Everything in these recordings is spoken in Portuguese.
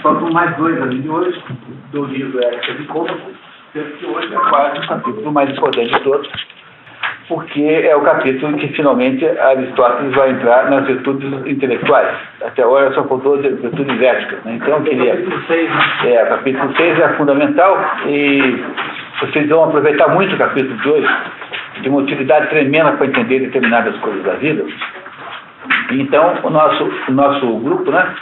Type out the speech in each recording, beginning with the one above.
Faltam mais dois ali de hoje, do livro Ética Nicômaco, sendo que hoje é quase o capítulo mais importante de todos, porque é o capítulo em que finalmente Aristóteles vai entrar nas virtudes intelectuais. Até agora só faltou as virtudes éticas, né? Então eu queria... Capítulo 6, né? O capítulo 6 é fundamental e vocês vão aproveitar muito o capítulo de hoje, de uma utilidade tremenda para entender determinadas coisas da vida. Então, o nosso grupo, né,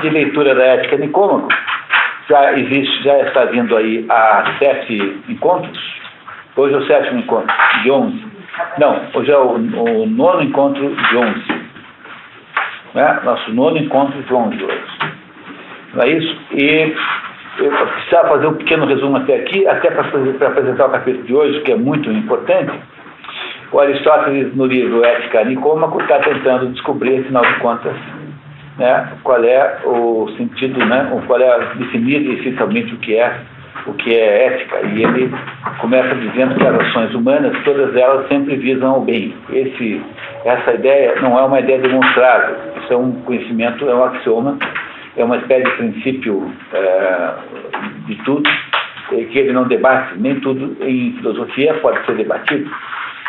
de leitura da Ética Nicômaco, já está vindo aí a 7 encontros. Hoje é o 7º encontro, de 11. Não, hoje é o 9º encontro de 11. Né? Nosso 9º encontro de 11 hoje. Não é isso? E eu precisava fazer um pequeno resumo até aqui, até para apresentar o capítulo de hoje, que é muito importante. O Aristóteles, no livro Ética Nicômaco, está tentando descobrir, afinal de contas, né, qual é o sentido, né, qual é definir essencialmente o que é ética. E ele começa dizendo que as ações humanas, todas elas sempre visam ao bem. Essa ideia não é uma ideia demonstrável, isso é um conhecimento, é um axioma, é uma espécie de princípio de tudo, que ele não debate. Nem tudo em filosofia pode ser debatido.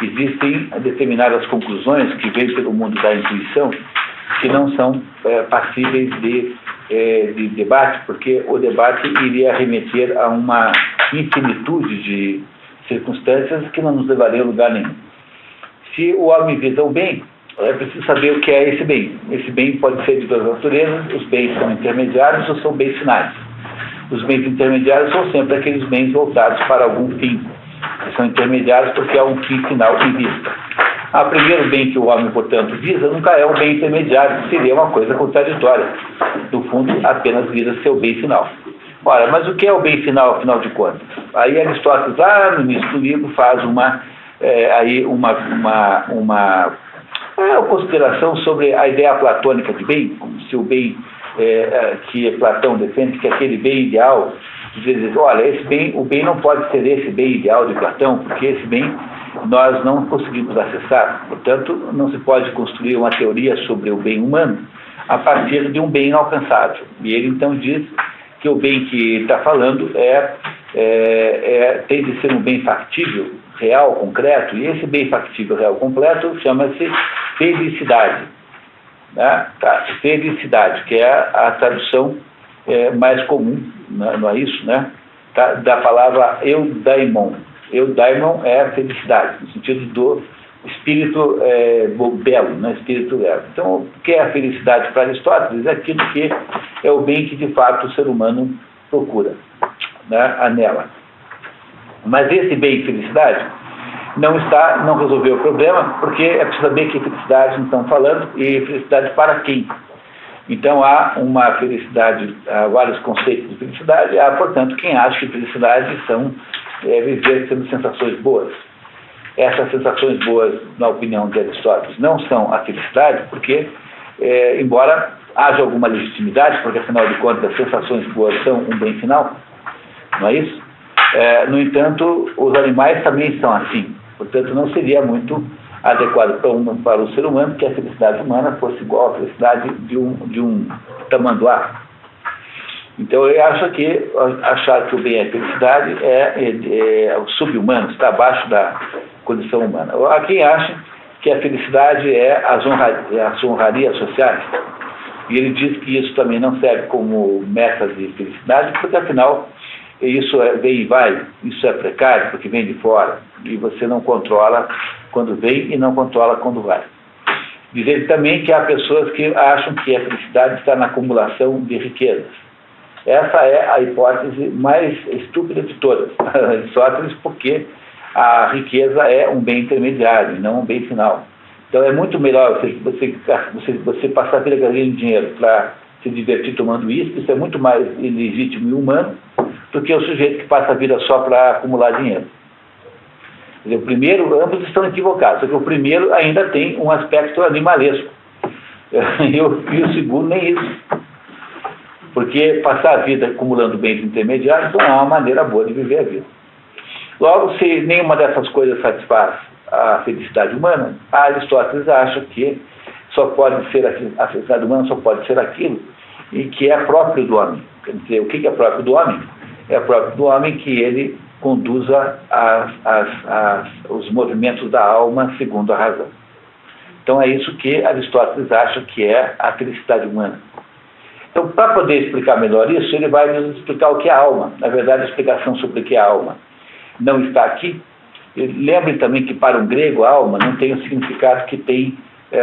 Existem determinadas conclusões que vêm pelo mundo da intuição que não são passíveis de debate, porque o debate iria remeter a uma infinitude de circunstâncias que não nos levaria a lugar nenhum. Se o homem visa o bem, é preciso saber o que é esse bem. Esse bem pode ser de duas naturezas. Os bens são intermediários ou são bens finais. Os bens intermediários são sempre aqueles bens voltados para algum fim. São intermediários porque há um fim final em vista. O primeiro bem que o homem, portanto, visa nunca é um bem intermediário, que seria uma coisa contraditória. No fundo, apenas visa seu bem final. Ora, mas o que é o bem final, afinal de contas? Aí Aristóteles, lá no início do livro, faz uma consideração sobre a ideia platônica de bem, como se o bem que Platão defende, que é aquele bem ideal, diz, olha, o bem não pode ser esse bem ideal de Platão, porque esse bem nós não conseguimos acessar. Portanto, não se pode construir uma teoria sobre o bem humano a partir de um bem inalcançável. E ele então diz que o bem que está falando tem de ser um bem factível, real, concreto, e esse bem factível, real, completo, chama-se felicidade. Né? Felicidade, que é a tradução mais comum, não é isso, né? Da palavra eudaimon. Eudaimon é a felicidade, no sentido do espírito belo, né? Espírito belo. Então, o que é a felicidade para Aristóteles? É aquilo que é o bem que, de fato, o ser humano procura, né? Anela. Mas esse bem, felicidade, não resolveu o problema, porque é preciso saber que felicidade não estão falando, e felicidade para quem? Então há uma felicidade, há vários conceitos de felicidade, há, portanto, quem acha que felicidade são viver tendo sensações boas. Essas sensações boas, na opinião de Aristóteles, não são a felicidade, porque, embora haja alguma legitimidade, porque afinal de contas as sensações boas são um bem final, não é isso? No entanto, os animais também são assim. Portanto, não seria muito adequado para o ser humano que a felicidade humana fosse igual à felicidade de um tamanduá. Então, eu acho que achar que o bem é felicidade é o subhumano, está abaixo da condição humana. Há quem acha que a felicidade é as honrarias sociais. E ele diz que isso também não serve como meta de felicidade, porque, afinal, isso vem e vai, isso é precário, porque vem de fora, e você não controla quando vem e não controla quando vai. Diz ele também que há pessoas que acham que a felicidade está na acumulação de riquezas. Essa é a hipótese mais estúpida de todas, Aristóteles, porque a riqueza é um bem intermediário, não um bem final. Então é muito melhor você passar a vida ganhando dinheiro para se divertir tomando uísque, isso é muito mais ilegítimo e humano do que o sujeito que passa a vida só para acumular dinheiro. Quer dizer, o primeiro, ambos estão equivocados, só que o primeiro ainda tem um aspecto animalesco, e o segundo nem isso. Porque passar a vida acumulando bens intermediários não é uma maneira boa de viver a vida. Logo, se nenhuma dessas coisas satisfaz a felicidade humana, Aristóteles acha que só pode ser a felicidade humana só pode ser aquilo e que é próprio do homem. Quer dizer, o que é próprio do homem? É próprio do homem que ele conduza os movimentos da alma segundo a razão. Então é isso que Aristóteles acha que é a felicidade humana. Então, para poder explicar melhor isso, ele vai nos explicar o que é a alma. Na verdade, a explicação sobre o que é a alma não está aqui. Lembrem também que para um grego a alma não tem o significado que tem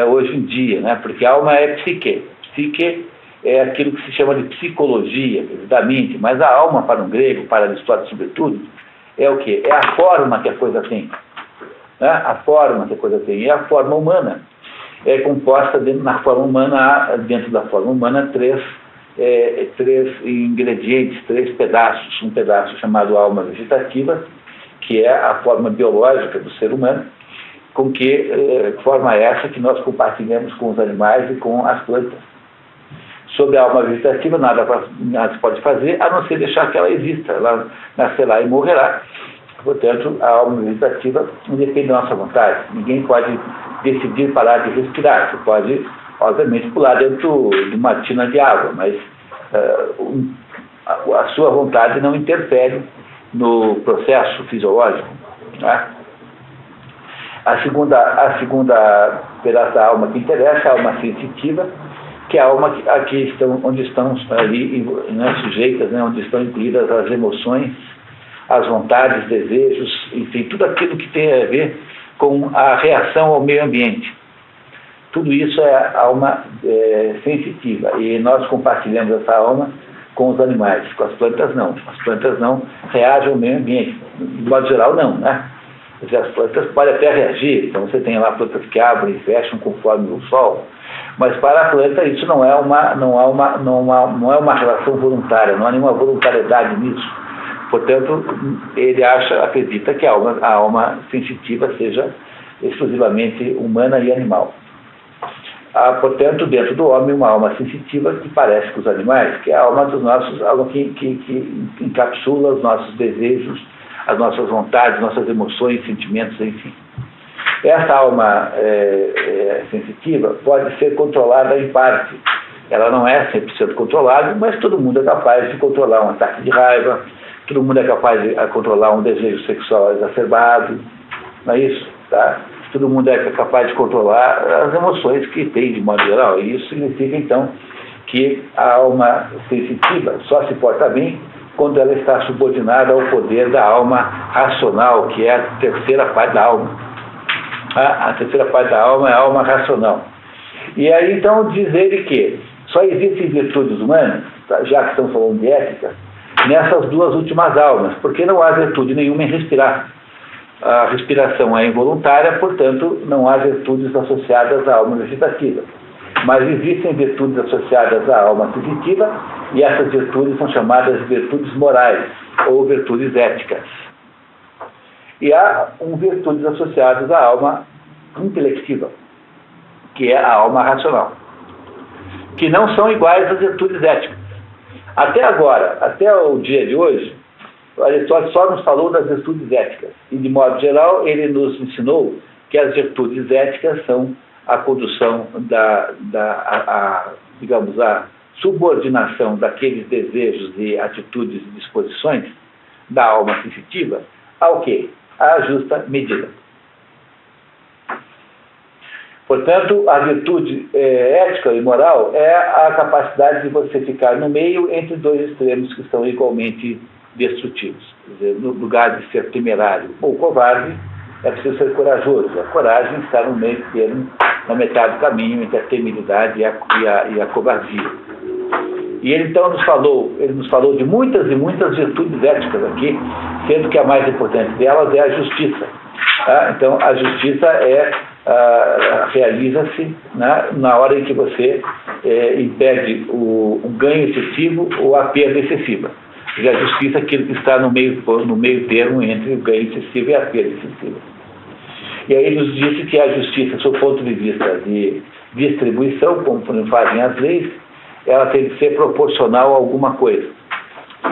hoje em dia, né? Porque a alma é psique. Psique é aquilo que se chama de psicologia, da mente, mas a alma para um grego, para Aristóteles sobretudo, é o quê? É a forma que a coisa tem. Né? A forma que a coisa tem. É a forma humana. É composta dentro da forma humana três ingredientes, três pedaços. Um pedaço chamado alma vegetativa, que é a forma biológica do ser humano, com que forma essa que nós compartilhamos com os animais e com as plantas. Sobre a alma vegetativa, nada se pode fazer, a não ser deixar que ela exista. Ela nascerá e morrerá. Portanto, a alma vegetativa não depende da nossa vontade. Ninguém pode decidir parar de respirar. Você pode, obviamente, pular dentro de uma tina de água, mas a sua vontade não interfere no processo fisiológico. Né? A segunda pedaço da alma que interessa é a alma sensitiva, que é a alma onde estão ali, né, sujeitas, né, onde estão incluídas as emoções, as vontades, desejos, enfim, tudo aquilo que tem a ver com a reação ao meio ambiente. Tudo isso é a alma sensitiva, e nós compartilhamos essa alma com os animais, com as plantas não. As plantas não reagem ao meio ambiente, de modo geral não, né? As plantas podem até reagir, então você tem lá plantas que abrem e fecham conforme o sol, mas para a planta isso não é uma relação voluntária, não há nenhuma voluntariedade nisso. Portanto, ele acredita que a alma sensitiva seja exclusivamente humana e animal. Há, portanto, dentro do homem uma alma sensitiva que parece com os animais, que é a alma dos nossos, algo que encapsula os nossos desejos, as nossas vontades, nossas emoções, sentimentos, enfim. Essa alma sensitiva pode ser controlada em parte. Ela não é 100% controlada, mas todo mundo é capaz de controlar um ataque de raiva, todo mundo é capaz de controlar um desejo sexual exacerbado, não é isso? Tá? Todo mundo é capaz de controlar as emoções que tem de modo geral. E isso significa, então, que a alma sensitiva só se porta bem quando ela está subordinada ao poder da alma racional, que é a terceira parte da alma. A terceira parte da alma é a alma racional. E aí, então, diz ele que só existem virtudes humanas, já que estamos falando de ética, nessas duas últimas almas, porque não há virtude nenhuma em respirar. A respiração é involuntária, portanto, não há virtudes associadas à alma vegetativa. Mas existem virtudes associadas à alma sensitiva, e essas virtudes são chamadas de virtudes morais, ou virtudes éticas. E há virtudes associadas à alma intelectiva, que é a alma racional, que não são iguais às virtudes éticas. Até agora, até o dia de hoje, Aristóteles só nos falou das virtudes éticas. E, de modo geral, ele nos ensinou que as virtudes éticas são a condução digamos, a subordinação daqueles desejos e atitudes e disposições da alma sensitiva ao quê? À justa medida. Portanto, a virtude ética e moral é a capacidade de você ficar no meio entre dois extremos que são igualmente destrutivos. Quer dizer, no lugar de ser temerário ou covarde, é preciso ser corajoso. A coragem está no meio termo, na metade do caminho entre a temeridade e a covardia. E ele então nos falou de muitas e muitas virtudes éticas aqui, sendo que a mais importante delas é a justiça. Tá? Então, a justiça é realiza-se na hora em que você impede o ganho excessivo ou a perda excessiva. E a justiça é aquilo que está no meio termo entre o ganho excessivo e a perda excessiva. E aí nos disse que a justiça, sob o ponto de vista de distribuição, como fazem as leis, ela tem que ser proporcional a alguma coisa.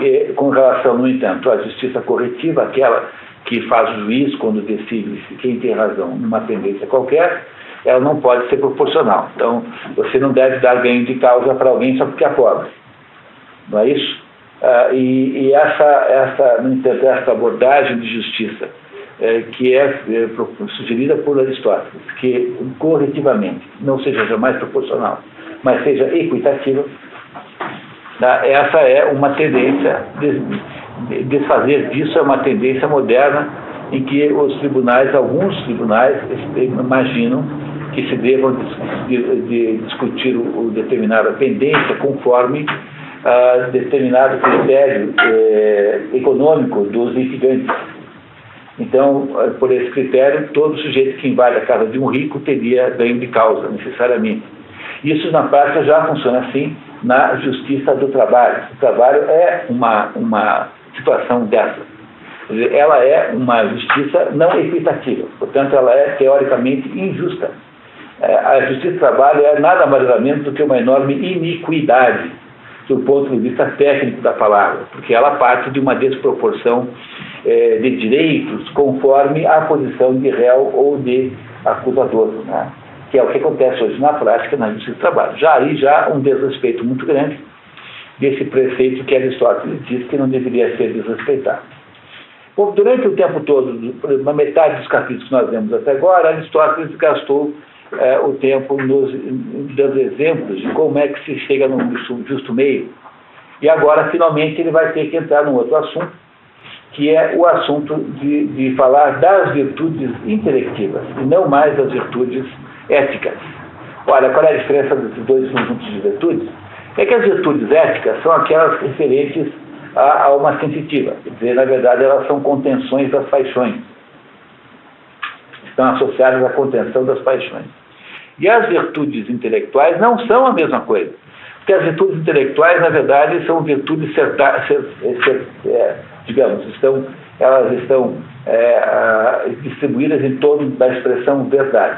E, com relação, no entanto, à justiça corretiva, aquela que faz o juiz quando decide se quem tem razão numa tendência qualquer, ela não pode ser proporcional. Então, você não deve dar ganho de causa para alguém só porque é pobre. Não é isso? No entanto, essa abordagem de justiça, que é sugerida por Aristóteles, que corretivamente não seja jamais proporcional, mas seja equitativa, essa é uma tendência, desfazer disso é uma tendência moderna em que os tribunais, alguns tribunais, imaginam que se devam discutir o determinada pendência conforme determinado critério econômico dos litigantes. Então, por esse critério, todo sujeito que invade a casa de um rico teria ganho de causa, necessariamente. Isso, na prática, já funciona assim na justiça do trabalho. O trabalho é uma situação dessa. Ela é uma justiça não equitativa, portanto, ela é teoricamente injusta. A justiça do trabalho é nada mais ou menos do que uma enorme iniquidade, do ponto de vista técnico da palavra, porque ela parte de uma desproporção de direitos conforme a posição de réu ou de acusador, que é o que acontece hoje na prática na justiça do trabalho. Já há um desrespeito muito grande desse preceito que Aristóteles diz que não deveria ser desrespeitado. Bom, durante o tempo todo, na metade dos capítulos que nós vemos até agora, Aristóteles gastou o tempo dando exemplos de como é que se chega no justo meio. E agora, finalmente, ele vai ter que entrar num outro assunto, que é o assunto de falar das virtudes intelectivas, e não mais das virtudes éticas. Olha, qual é a diferença desses dois conjuntos de virtudes? É que as virtudes éticas são aquelas referentes a alma sensitiva, quer dizer, na verdade, elas são contenções das paixões. Estão associadas à contenção das paixões. E as virtudes intelectuais não são a mesma coisa. Porque as virtudes intelectuais, na verdade, são virtudes elas estão distribuídas em torno da expressão verdade.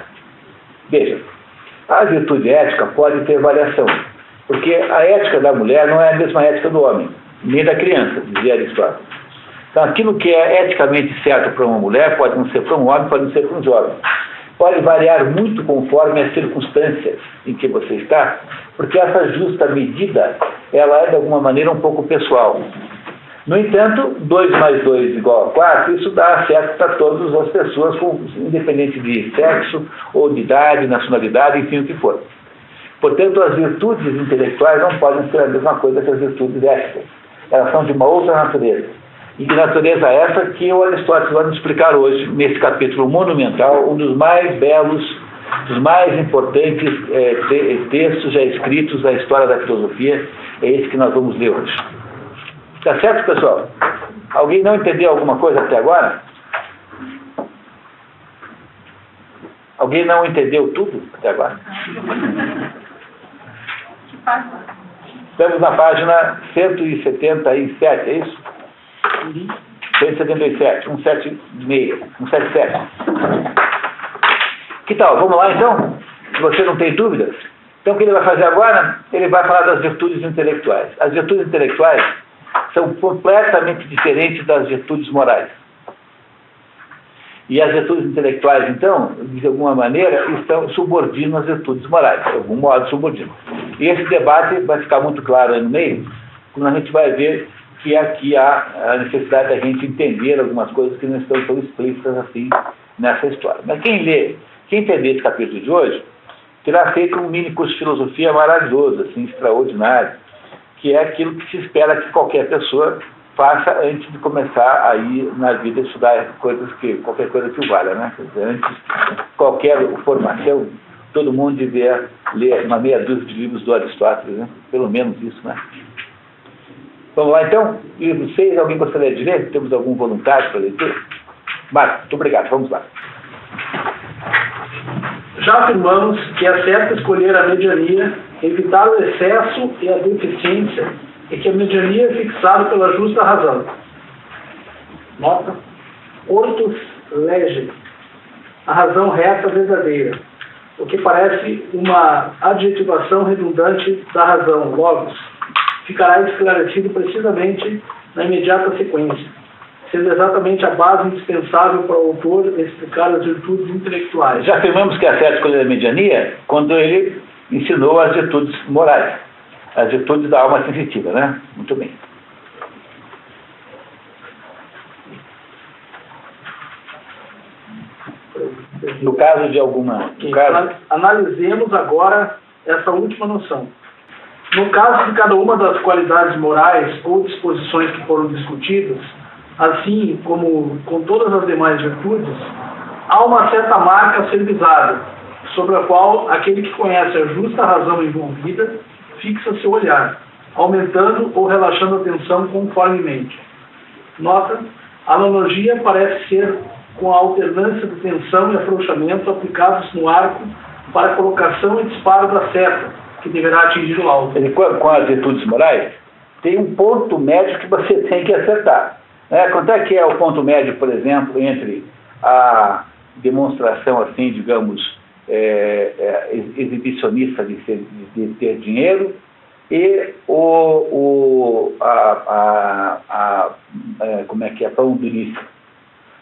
Veja, a virtude ética pode ter variação, porque a ética da mulher não é a mesma ética do homem, nem da criança, dizia Aristóteles. Então, aquilo que é eticamente certo para uma mulher pode não ser para um homem, pode não ser para um jovem. Pode variar muito conforme as circunstâncias em que você está, porque essa justa medida, ela é de alguma maneira um pouco pessoal. No entanto, 2 mais 2 igual a 4, isso dá certo para todas as pessoas, independente de sexo, ou de idade, nacionalidade, enfim, o que for. Portanto, as virtudes intelectuais não podem ser a mesma coisa que as virtudes éticas. Elas são de uma outra natureza. E que natureza é essa que o Aristóteles vai nos explicar hoje, nesse capítulo monumental, um dos mais belos, dos mais importantes textos já escritos da história da filosofia, é esse que nós vamos ler hoje. Tá certo, pessoal? Alguém não entendeu alguma coisa até agora? Alguém não entendeu tudo até agora? Estamos na página 177, é isso? 177, 177. Que tal? Vamos lá então? Se você não tem dúvidas. Então o que ele vai fazer agora? Ele vai falar das virtudes intelectuais. As virtudes intelectuais são completamente diferentes das virtudes morais. E as virtudes intelectuais, então, de alguma maneira, subordinam as virtudes morais, de algum modo subordinam. E esse debate vai ficar muito claro aí no meio, quando a gente vai ver que aqui há a necessidade da gente entender algumas coisas que não estão tão explícitas assim nessa história. Mas quem entender esse capítulo de hoje, terá feito um mini curso de filosofia maravilhoso, assim, extraordinário, que é aquilo que se espera que qualquer pessoa faça antes de começar a ir na vida estudar qualquer coisa que o valha, né? Quer dizer, antes de qualquer formação, todo mundo devia ler uma meia dúzia de livros do Aristóteles, né? Pelo menos isso, né? Vamos lá então? Livro 6, alguém gostaria de ler? Temos algum voluntário para leitura? Marcos, muito obrigado, vamos lá. Já afirmamos que é certo escolher a mediania, evitar o excesso e a deficiência, e que a mediania é fixada pela justa razão. Nota: ortus lege, a razão reta verdadeira, o que parece uma adjetivação redundante da razão, logos, ficará esclarecido precisamente na imediata sequência, sendo exatamente a base indispensável para o autor explicar as virtudes intelectuais. Já afirmamos que é certo escolher a mediania quando ele ensinou as virtudes morais, as virtudes da alma sensitiva, né? Muito bem. No caso de alguma... Analisemos agora essa última noção. No caso de cada uma das qualidades morais ou disposições que foram discutidas, assim como com todas as demais virtudes, há uma certa marca a ser visada, sobre a qual aquele que conhece a justa razão envolvida fixa seu olhar, aumentando ou relaxando a atenção conformemente. Nota: a analogia parece ser com a alternância de tensão e afrouxamento aplicados no arco para colocação e disparo da seta, que deverá atingir o alvo. Com as virtudes morais, tem um ponto médio que você tem que acertar. Quanto é que é o ponto médio, por exemplo, entre a demonstração, assim, digamos, exibicionista de ter dinheiro e como é que é, pão duríssimo?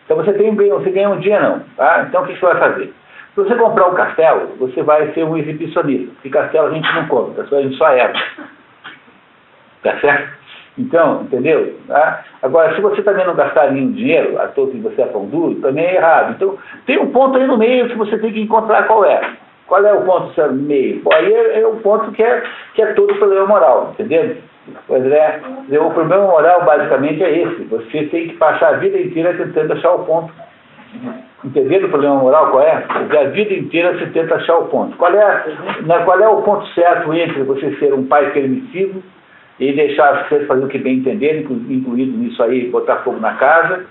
Então você ganha um dia não, tá? Então o que você vai fazer? Se você comprar um castelo, você vai ser um exibicionista, porque castelo a gente não compra, a gente só erra. Tá certo? Então, entendeu? Tá? Agora, se você também não gastar nenhum dinheiro, à toa que você é pão duro, também é errado. Então, tem um ponto aí no meio que você tem que encontrar qual é. Qual é o ponto no meio? Bom, aí é o ponto que é todo o problema moral, entendeu? Pois é, o problema moral basicamente é esse. Você tem que passar a vida inteira tentando achar o ponto. Entendendo o problema moral qual é? A vida inteira você tenta achar o ponto. Qual é o ponto certo entre você ser um pai permissivo e deixar você fazer o que bem entender, incluído nisso aí, botar fogo na casa,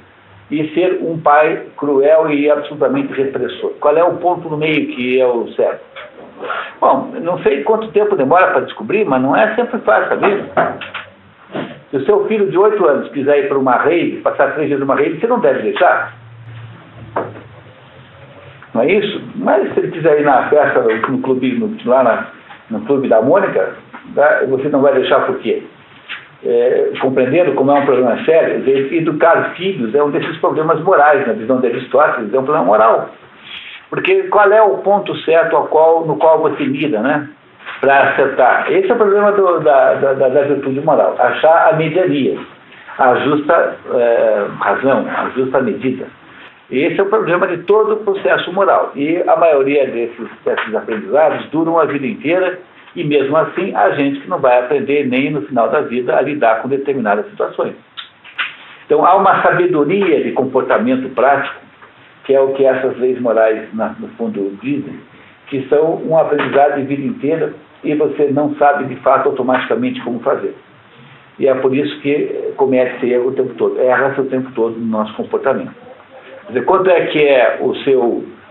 e ser um pai cruel e absolutamente repressor? Qual é o ponto no meio que é o certo? Bom, não sei quanto tempo demora para descobrir, mas não é sempre fácil, sabe? Se o seu filho de 8 anos quiser ir para uma rave, passar 3 dias numa rave, você não deve deixar. Não é isso? Mas se ele quiser ir na festa, no clube, no clube da Mônica, tá? Você não vai deixar por quê? Compreendendo como é um problema sério, educar filhos é um desses problemas morais, na visão de Aristóteles, é um problema moral. Porque qual é o ponto certo no qual você mira, né? Para acertar? Esse é o problema da virtude moral, achar a mediania, a justa razão, a justa medida. Esse é o problema de todo o processo moral. E a maioria desses aprendizados duram a vida inteira, e mesmo assim a gente que não vai aprender nem no final da vida a lidar com determinadas situações. Então há uma sabedoria de comportamento prático, que é o que essas leis morais, no fundo, dizem, que são um aprendizado de vida inteira e você não sabe de fato automaticamente como fazer. E é por isso que comete erro o tempo todo, erra-se o tempo todo no nosso comportamento. Quer dizer,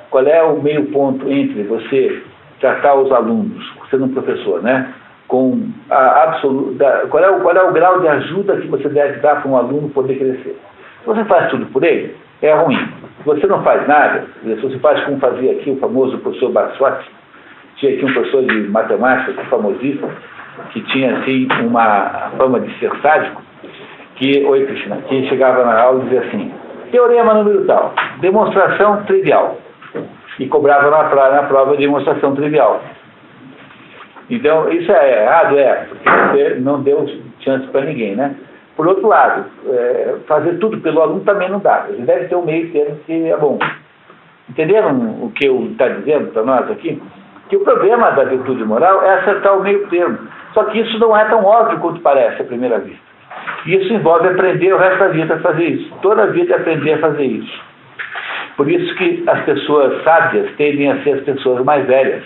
qual é o meio ponto entre você tratar os alunos, sendo um professor, né? Com a absoluta, qual é o grau de ajuda que você deve dar para um aluno poder crescer? Se você faz tudo por ele, é ruim. Se você não faz nada, se você faz como fazia aqui o famoso professor Barsotti, tinha aqui um professor de matemática famosíssimo, que tinha assim uma fama de ser sádico, que chegava na aula e dizia assim: teorema número tal, demonstração trivial. E cobrava na prova de demonstração trivial. Então, isso é errado? Porque você não deu chance para ninguém, né? Por outro lado, fazer tudo pelo aluno também não dá. Ele deve ter um meio termo que é bom. Entenderam o que eu estou dizendo para nós aqui? Que o problema da virtude moral é acertar o meio termo. Só que isso não é tão óbvio quanto parece à primeira vista. Isso envolve aprender o resto da vida a fazer isso. Toda a vida é aprender a fazer isso. Por isso que as pessoas sábias tendem a ser as pessoas mais velhas.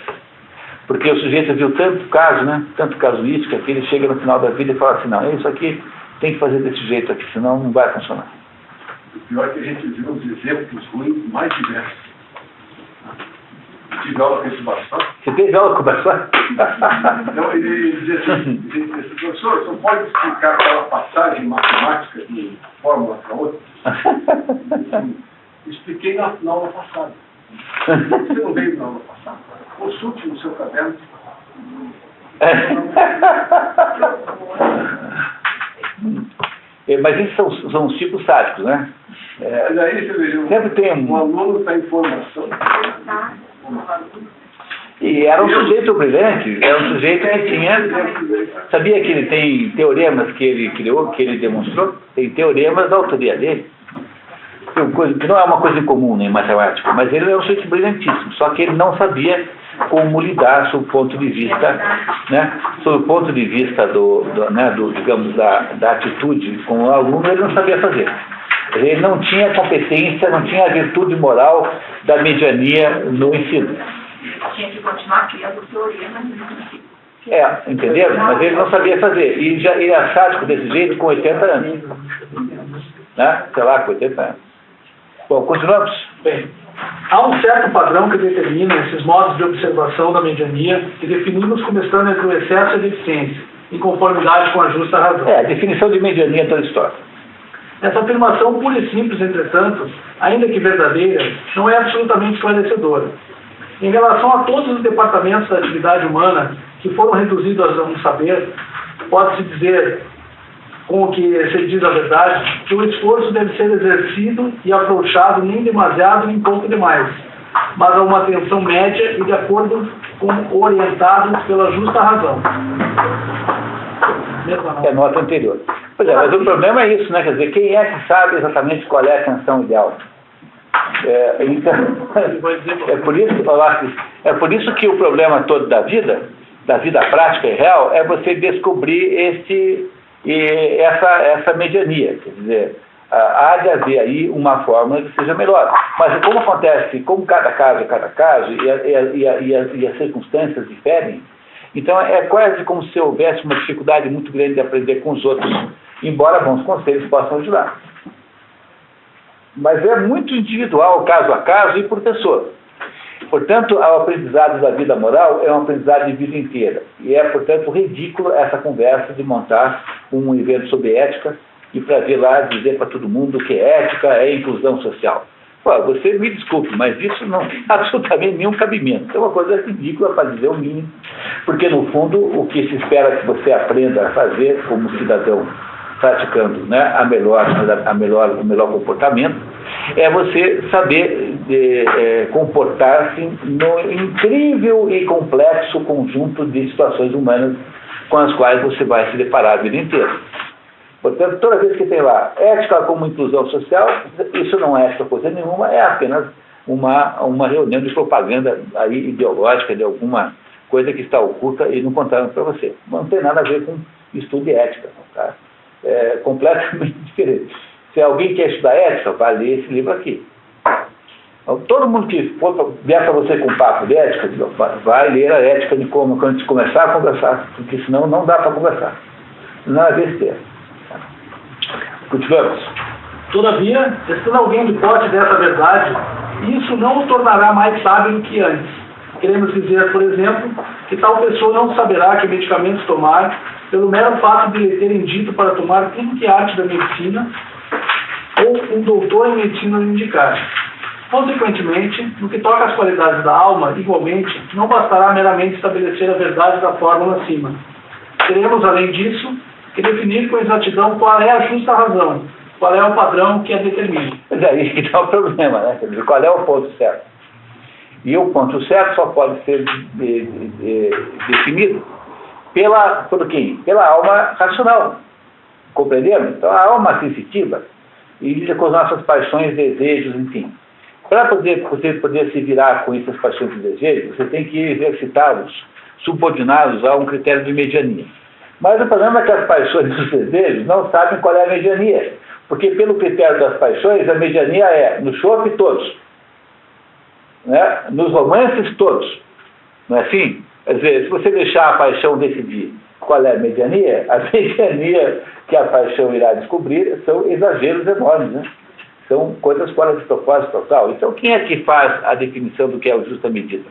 Porque o sujeito viu tanto caso, né? Tanto casuística, que ele chega no final da vida e fala assim: não, isso aqui tem que fazer desse jeito aqui, senão não vai funcionar. O pior é que a gente viu os exemplos ruins mais diversos. tive aula com esse bastante. Você teve aula com o Bastante? Então, ele dizia assim, professor, você pode explicar aquela passagem matemática de fórmula para outra? Expliquei na aula passada. Você não veio na aula passada? Consulte no seu caderno. Mas esses são os tipos sádicos, né? Mas aí você veja, sempre tem um aluno está em formação. E era um sujeito brilhante, era um sujeito que tinha... Sabia que ele tem teoremas que ele criou, que ele demonstrou? Tem teoremas da autoria dele. Que não é uma coisa incomum em matemática, mas ele é um sujeito brilhantíssimo, só que ele não sabia como lidar sob o ponto de vista, né, sob o ponto de vista digamos, da atitude com o aluno, ele não sabia fazer. Ele não tinha competência, não tinha a virtude moral da mediania no ensino. Tinha que continuar criando teoremas. Entenderam? Mas ele não sabia fazer. E ele é sádico desse jeito com 80 anos. Né? Sei lá, com 80 anos. Bom, continuamos? Bem, há um certo padrão que determina esses modos de observação da mediania que definimos como estando entre o excesso e a deficiência, em conformidade com a justa razão. A definição de mediania toda história. Essa afirmação pura e simples, entretanto, ainda que verdadeira, não é absolutamente esclarecedora. Em relação a todos os departamentos da atividade humana que foram reduzidos a um saber, pode-se dizer, com o que se diz a verdade, que o esforço deve ser exercido e afrouxado nem demasiado nem pouco demais, mas a uma atenção média e de acordo com orientado pela justa razão. É a nota anterior. Pois é, mas o problema é isso, né? Quer dizer, quem é que sabe exatamente qual é a atenção ideal? Então, é por isso que o problema todo da vida prática e real, é você descobrir essa mediania. Quer dizer, há de haver aí uma fórmula que seja melhor. Mas como acontece, como cada caso é cada caso, e as circunstâncias diferem, então é quase como se houvesse uma dificuldade muito grande de aprender com os outros, embora bons conselhos possam ajudar. Mas é muito individual, caso a caso e por pessoa. Portanto, o aprendizado da vida moral é um aprendizado de vida inteira. E é, portanto, ridículo essa conversa de montar um evento sobre ética e para vir lá dizer para todo mundo que ética é inclusão social. Pô, você me desculpe, mas isso não tem absolutamente nenhum cabimento. É uma coisa ridícula para dizer o mínimo. Porque, no fundo, o que se espera que você aprenda a fazer como cidadão, praticando, né, o melhor comportamento, é você saber comportar-se no incrível e complexo conjunto de situações humanas com as quais você vai se deparar a vida inteira. Portanto, toda vez que tem lá ética como inclusão social, isso não é ética coisa nenhuma, é apenas uma reunião de propaganda aí ideológica de alguma coisa que está oculta e não contaram para você. Não tem nada a ver com estudo de ética, tá? É completamente diferente. Se alguém quer estudar ética, vai ler esse livro aqui. Então, todo mundo que vier para você com um papo de ética, vai ler a ética de como quando a gente começar a conversar, porque senão não dá para conversar. Não é besteira. Continuamos. Todavia, estando alguém de posse dessa verdade, isso não o tornará mais sábio do que antes. Queremos dizer, por exemplo, que tal pessoa não saberá que medicamentos tomar pelo mero fato de lhe terem dito para tomar tudo que arte da medicina ou um doutor em medicina lhe indicar. Consequentemente, no que toca às qualidades da alma, igualmente, não bastará meramente estabelecer a verdade da fórmula acima. Teremos, além disso, que definir com exatidão qual é a justa razão, qual é o padrão que a determina. Mas é aí que está o problema, né? Quer dizer, qual é o ponto certo? E o ponto certo só pode ser definido por quem? Pela alma racional. Compreendemos? Então, a alma sensitiva lida com as nossas paixões, desejos, enfim. Para você poder se virar com essas paixões e desejos, você tem que exercitá-los, subordiná-los a um critério de mediania. Mas o problema é que as paixões e os desejos não sabem qual é a mediania. Porque pelo critério das paixões, a mediania é no chope todos. Né? Nos romances todos. Não é assim? Quer dizer, se você deixar a paixão decidir qual é a mediania que a paixão irá descobrir são exageros enormes, né? São coisas fora de propósito total. Então, quem é que faz a definição do que é a justa medida?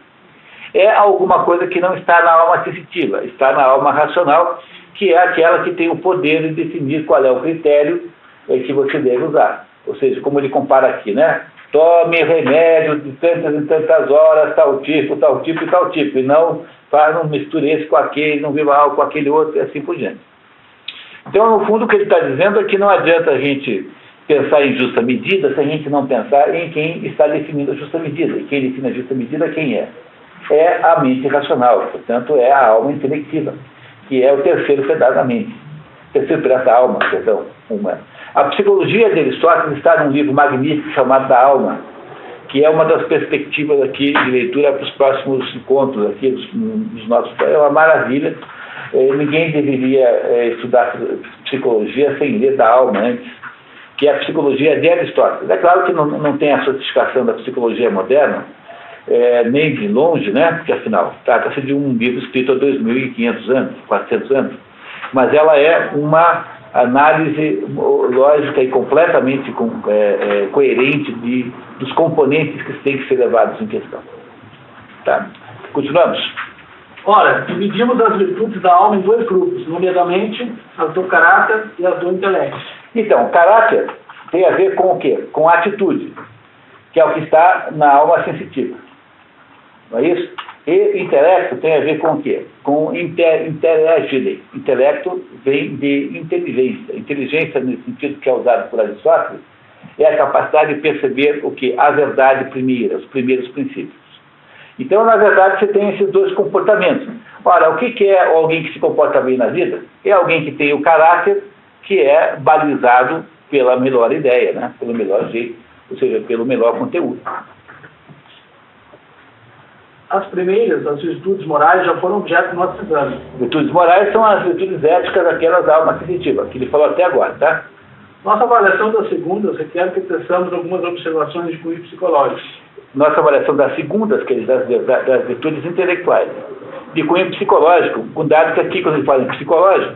é alguma coisa que não está na alma sensitiva, está na alma racional, que é aquela que tem o poder de definir qual é o critério que você deve usar. Ou seja, como ele compara aqui, né? Tome remédio de tantas em tantas horas, tal tipo e tal tipo, e não misture esse com aquele, não viva algo com aquele outro, e assim por diante. Então, no fundo, o que ele está dizendo é que não adianta a gente pensar em justa medida se a gente não pensar em quem está definindo a justa medida. E quem define a justa medida, quem é? É a mente racional, portanto, é a alma intelectiva, que é o terceiro pedaço da mente. Terceiro pedaço da alma, perdão, humana. A psicologia de Aristóteles está num livro magnífico chamado Da Alma, que é uma das perspectivas aqui de leitura para os próximos encontros aqui dos nossos. É uma maravilha. Ninguém deveria estudar psicologia sem ler Da Alma antes, que é a psicologia de Aristóteles. É claro que não tem a sofisticação da psicologia moderna, nem de longe, né? Porque afinal trata-se de um livro escrito há 2.500 anos, 400 anos, mas ela é uma análise lógica e completamente coerente dos componentes que têm que ser levados em questão. Tá? Continuamos. Ora, dividimos as virtudes da alma em dois grupos, nomeadamente as do caráter e as do intelecto. Então, caráter tem a ver com o quê? Com a atitude, que é o que está na alma sensitiva. Não é isso? E intelecto tem a ver com o quê? Com intelegere. Intelecto vem de inteligência. Inteligência, no sentido que é usado por Aristóteles, é a capacidade de perceber o que? A verdade primeira, os primeiros princípios. Então, na verdade, você tem esses dois comportamentos. Ora, o que é alguém que se comporta bem na vida? É alguém que tem o caráter que é balizado pela melhor ideia, né? Pelo melhor jeito, ou seja, pelo melhor conteúdo. As primeiras, as virtudes morais, já foram objeto do nosso exame. Virtudes morais são as virtudes éticas daquelas almas sensitivas, que ele falou até agora, tá? Nossa avaliação das segundas requer que teçamos algumas observações de cunho psicológico. Nossa avaliação das segundas, das virtudes intelectuais, de cunho psicológico, cuidado que aqui, quando ele fala em psicológico,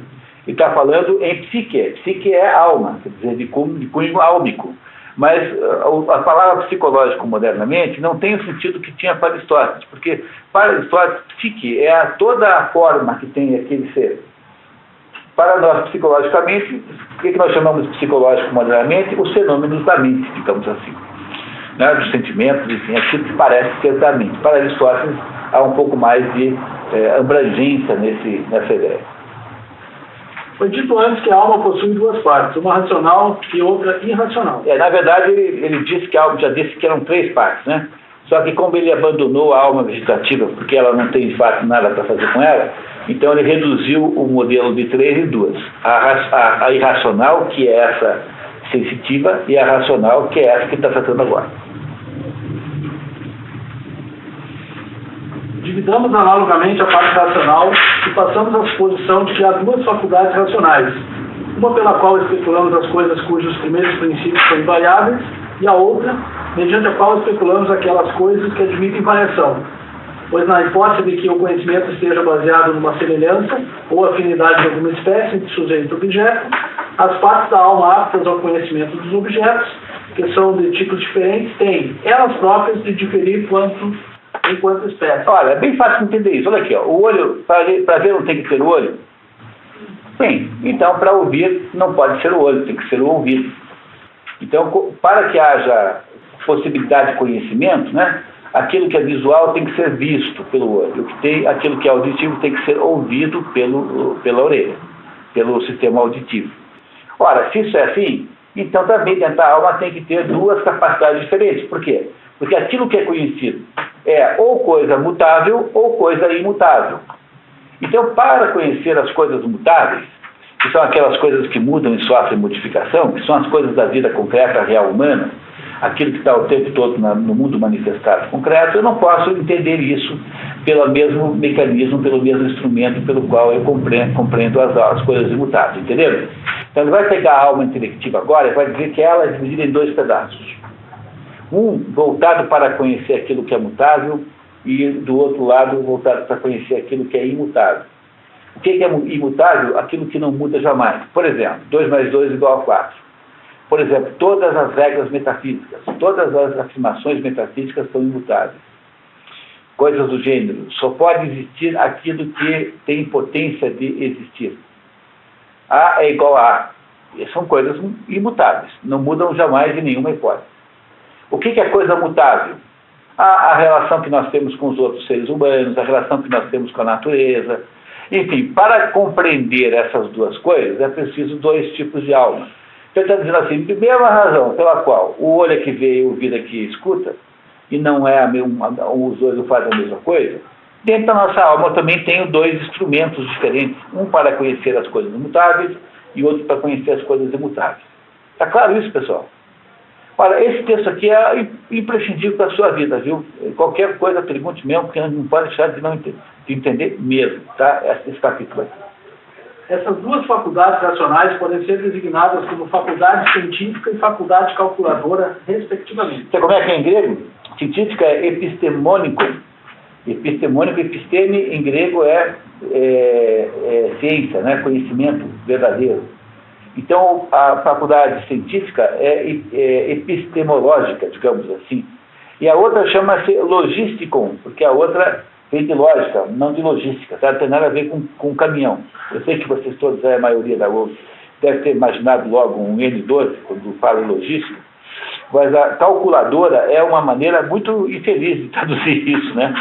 ele está falando em psique. Psique é alma, quer dizer, de cunho álmico. Mas a palavra psicológico, modernamente, não tem o sentido que tinha para Aristóteles, porque para Aristóteles, psique é toda a forma que tem aquele ser. Para nós, psicologicamente, o que nós chamamos de psicológico modernamente? Os fenômenos da mente, digamos assim. Né? Dos sentimentos, enfim, aquilo que parece ser da mente. Para Aristóteles, há um pouco mais de abrangência nessa ideia. Foi dito antes que a alma possui duas partes, uma racional e outra irracional. Na verdade, ele disse que a alma, já disse que eram três partes, né? Só que como ele abandonou a alma vegetativa, porque ela não tem de fato nada para fazer com ela, então ele reduziu o modelo de três em duas. A irracional, que é essa sensitiva, e a racional, que é essa que está tratando agora. Dividamos analogamente a parte racional e passamos à suposição de que há duas faculdades racionais, uma pela qual especulamos as coisas cujos primeiros princípios são invariáveis, e a outra, mediante a qual especulamos aquelas coisas que admitem variação, pois na hipótese de que o conhecimento esteja baseado numa semelhança ou afinidade de alguma espécie entre sujeito e objeto, as partes da alma aptas ao conhecimento dos objetos, que são de tipos diferentes, têm elas próprias de diferir enquanto espécie. Olha, é bem fácil entender isso. Olha aqui, ó. O olho, para ver não tem que ser o olho? Bem, então para ouvir não pode ser o olho, tem que ser o ouvido. Então, para que haja possibilidade de conhecimento, né, aquilo que é visual tem que ser visto pelo olho. Aquilo que é auditivo tem que ser ouvido pela orelha, pelo sistema auditivo. Ora, se isso é assim, então também dentro da alma tem que ter duas capacidades diferentes. Por quê? Porque aquilo que é conhecido é ou coisa mutável ou coisa imutável. Então, para conhecer as coisas mutáveis, que são aquelas coisas que mudam e sofrem modificação, que são as coisas da vida concreta, real humana, aquilo que está o tempo todo no mundo manifestado concreto, eu não posso entender isso pelo mesmo mecanismo, pelo mesmo instrumento pelo qual eu compreendo as coisas imutáveis, entendeu? Então, ele vai pegar a alma intelectiva agora e vai dizer que ela é dividida em dois pedaços. Um voltado para conhecer aquilo que é mutável e do outro lado voltado para conhecer aquilo que é imutável. O que é imutável? Aquilo que não muda jamais. Por exemplo, 2 mais 2 igual a 4. Por exemplo, todas as regras metafísicas, todas as afirmações metafísicas são imutáveis. coisas do gênero. Só pode existir aquilo que tem potência de existir. A é igual a A. E são coisas imutáveis, não mudam jamais em nenhuma hipótese. O que é coisa mutável? A relação que nós temos com os outros seres humanos, a relação que nós temos com a natureza. Enfim, para compreender essas duas coisas, é preciso dois tipos de alma. Então, ele está dizendo assim, mesma razão pela qual o olho é que vê e o ouvido é que escuta, e não é os dois não fazem a mesma coisa, dentro da nossa alma também tem dois instrumentos diferentes, um para conhecer as coisas imutáveis e outro para conhecer as coisas imutáveis. Está claro isso, pessoal? Olha, esse texto aqui é imprescindível para a sua vida, viu? Qualquer coisa, pergunte mesmo, porque não pode deixar de entender mesmo, tá? Esse capítulo aqui. Essas duas faculdades racionais podem ser designadas como faculdade científica e faculdade calculadora, respectivamente. Você como é que é em grego? Científica é epistemônico. Epistemônico, episteme em grego é ciência, né? Conhecimento verdadeiro. Então, a faculdade científica é epistemológica, digamos assim. E a outra chama-se logísticon, porque a outra vem de lógica, não de logística, tá? Não tem nada a ver com caminhão. Eu sei que vocês todos, a maioria da UFRGS, deve ter imaginado logo um N12, quando fala em logística, mas a calculadora é uma maneira muito infeliz de traduzir isso, né?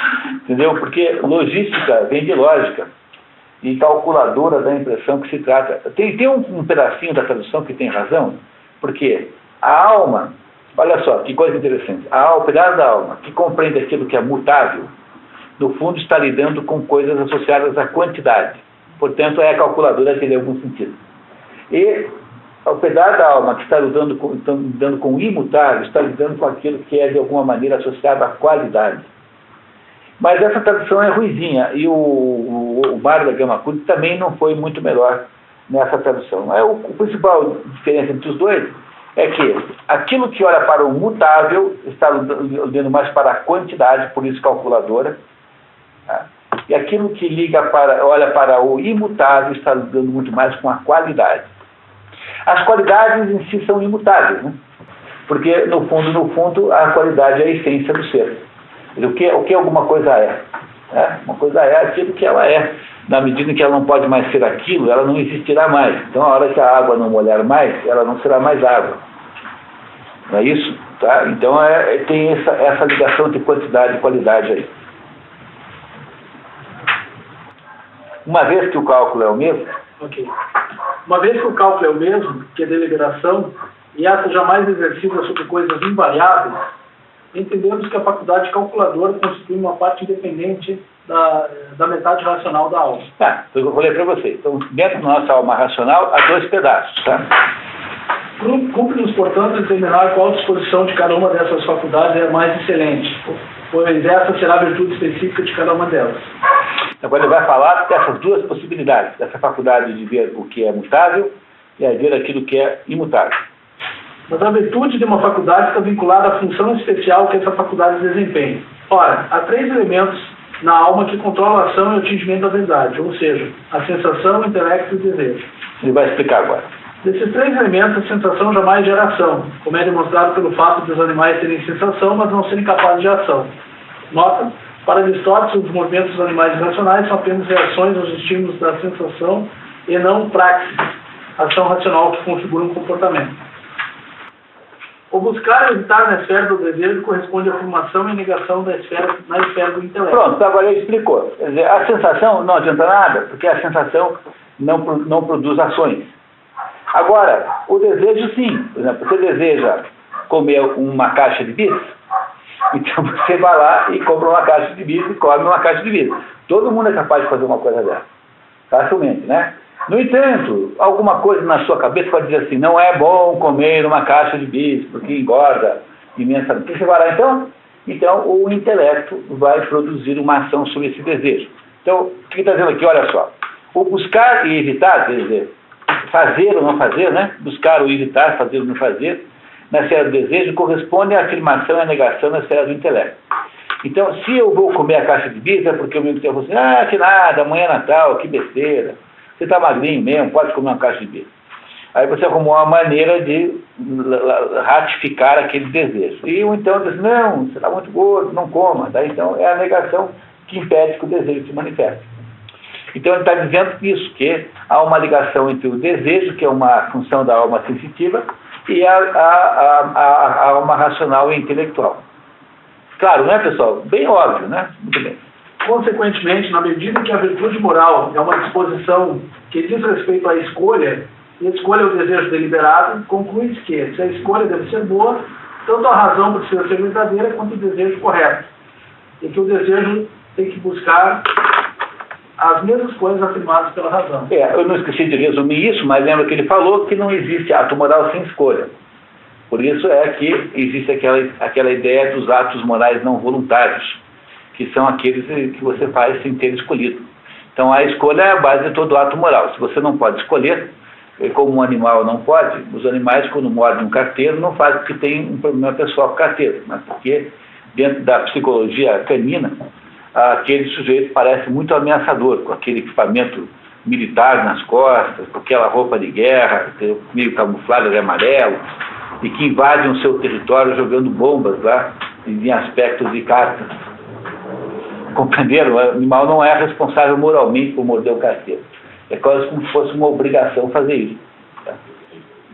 Entendeu? Porque logística vem de lógica. E calculadora dá a impressão que se trata... Tem um pedacinho da tradução que tem razão, porque a alma, olha só, que coisa interessante, o pedaço da alma que compreende aquilo que é mutável, no fundo está lidando com coisas associadas à quantidade. Portanto, é a calculadora que em algum sentido. E o pedaço da alma que está lidando com o imutável, está lidando com aquilo que é de alguma maneira associado à qualidade. Mas essa tradução é ruizinha, e o Mário da Gama Cury também não foi muito melhor nessa tradução. O principal diferença entre os dois é que aquilo que olha para o mutável está olhando mais para a quantidade, por isso calculadora, tá? E aquilo que olha para o imutável está lidando muito mais com a qualidade. As qualidades em si são imutáveis, né? Porque no fundo, a qualidade é a essência do ser. O que alguma coisa é? Uma coisa é aquilo que ela é. Na medida em que ela não pode mais ser aquilo, ela não existirá mais. Então, a hora que a água não molhar mais, ela não será mais água. Não é isso? Tá? Então, tem essa ligação de quantidade e qualidade aí. Uma vez que o cálculo é o mesmo... Ok. Uma vez que o cálculo é o mesmo, que a deliberação, e essa jamais exercida sobre coisas invariáveis, entendemos que a faculdade calculadora constitui uma parte independente da metade racional da alma. Tá, eu falei para você. Então, dentro da nossa alma racional, há dois pedaços, tá? Cumpre-nos, portanto, determinar qual disposição de cada uma dessas faculdades é a mais excelente, pois essa será a virtude específica de cada uma delas. Agora ele vai falar dessas duas possibilidades, dessa faculdade de ver o que é mutável e a ver aquilo que é imutável. Mas a virtude de uma faculdade está vinculada à função especial que essa faculdade desempenha. Ora, há três elementos na alma que controlam a ação e o atingimento da verdade, ou seja, a sensação, o intelecto e o desejo. Ele vai explicar agora. Desses três elementos, a sensação jamais gera ação, como é demonstrado pelo fato de os animais terem sensação, mas não serem capazes de ação. Nota, para Aristóteles, os movimentos dos animais irracionais são apenas reações aos estímulos da sensação e não praxis, ação racional que configura um comportamento. O buscar e evitar na esfera do desejo corresponde à afirmação e negação na esfera do intelecto. Pronto, agora ele explicou. Quer dizer, a sensação não adianta nada, porque a sensação não produz ações. Agora, o desejo sim. Por exemplo, você deseja comer uma caixa de bis, então você vai lá e compra uma caixa de bis e come uma caixa de bis. Todo mundo é capaz de fazer uma coisa dessa. Facilmente, né? No entanto, alguma coisa na sua cabeça pode dizer assim, não é bom comer uma caixa de bis, porque engorda imensamente. O que você vai lá então? Então, o intelecto vai produzir uma ação sobre esse desejo. Então, o que está dizendo aqui? Olha só. O buscar e evitar, quer dizer, fazer ou não fazer, né? Buscar ou evitar, fazer ou não fazer, na esfera do desejo, corresponde à afirmação e à negação na esfera do intelecto. Então, se eu vou comer a caixa de bis, é porque o meu intelecto vai assim, que nada, amanhã é Natal, que besteira. Você está magrinho mesmo, pode comer uma caixa de bis. Aí você arrumou uma maneira de ratificar aquele desejo. E o então diz, não, você está muito gordo, não coma. Daí, então é a negação que impede que o desejo se manifeste. Então ele está dizendo isso, que há uma ligação entre o desejo, que é uma função da alma sensitiva, e a alma racional e intelectual. Claro, né, pessoal? Bem óbvio, né? Muito bem. Consequentemente, na medida que a virtude moral é uma disposição que diz respeito à escolha, e a escolha é o desejo deliberado, conclui-se que, se a escolha deve ser boa, tanto a razão precisa ser verdadeira quanto o desejo correto. E que o desejo tem que buscar as mesmas coisas afirmadas pela razão. Eu não esqueci de resumir isso, mas lembra que ele falou que não existe ato moral sem escolha. Por isso é que existe aquela ideia dos atos morais não voluntários, que são aqueles que você faz sem ter escolhido. Então a escolha é a base de todo ato moral. Se você não pode escolher, como um animal não pode, os animais quando mordem um carteiro não fazem porque tem um problema pessoal com o carteiro, mas porque dentro da psicologia canina, aquele sujeito parece muito ameaçador, com aquele equipamento militar nas costas, com aquela roupa de guerra, meio camuflada de amarelo, e que invadem o seu território jogando bombas lá em aspectos de cartas. Compreenderam? O animal não é responsável moralmente por morder o carteiro. É quase como se fosse uma obrigação fazer isso. Tá?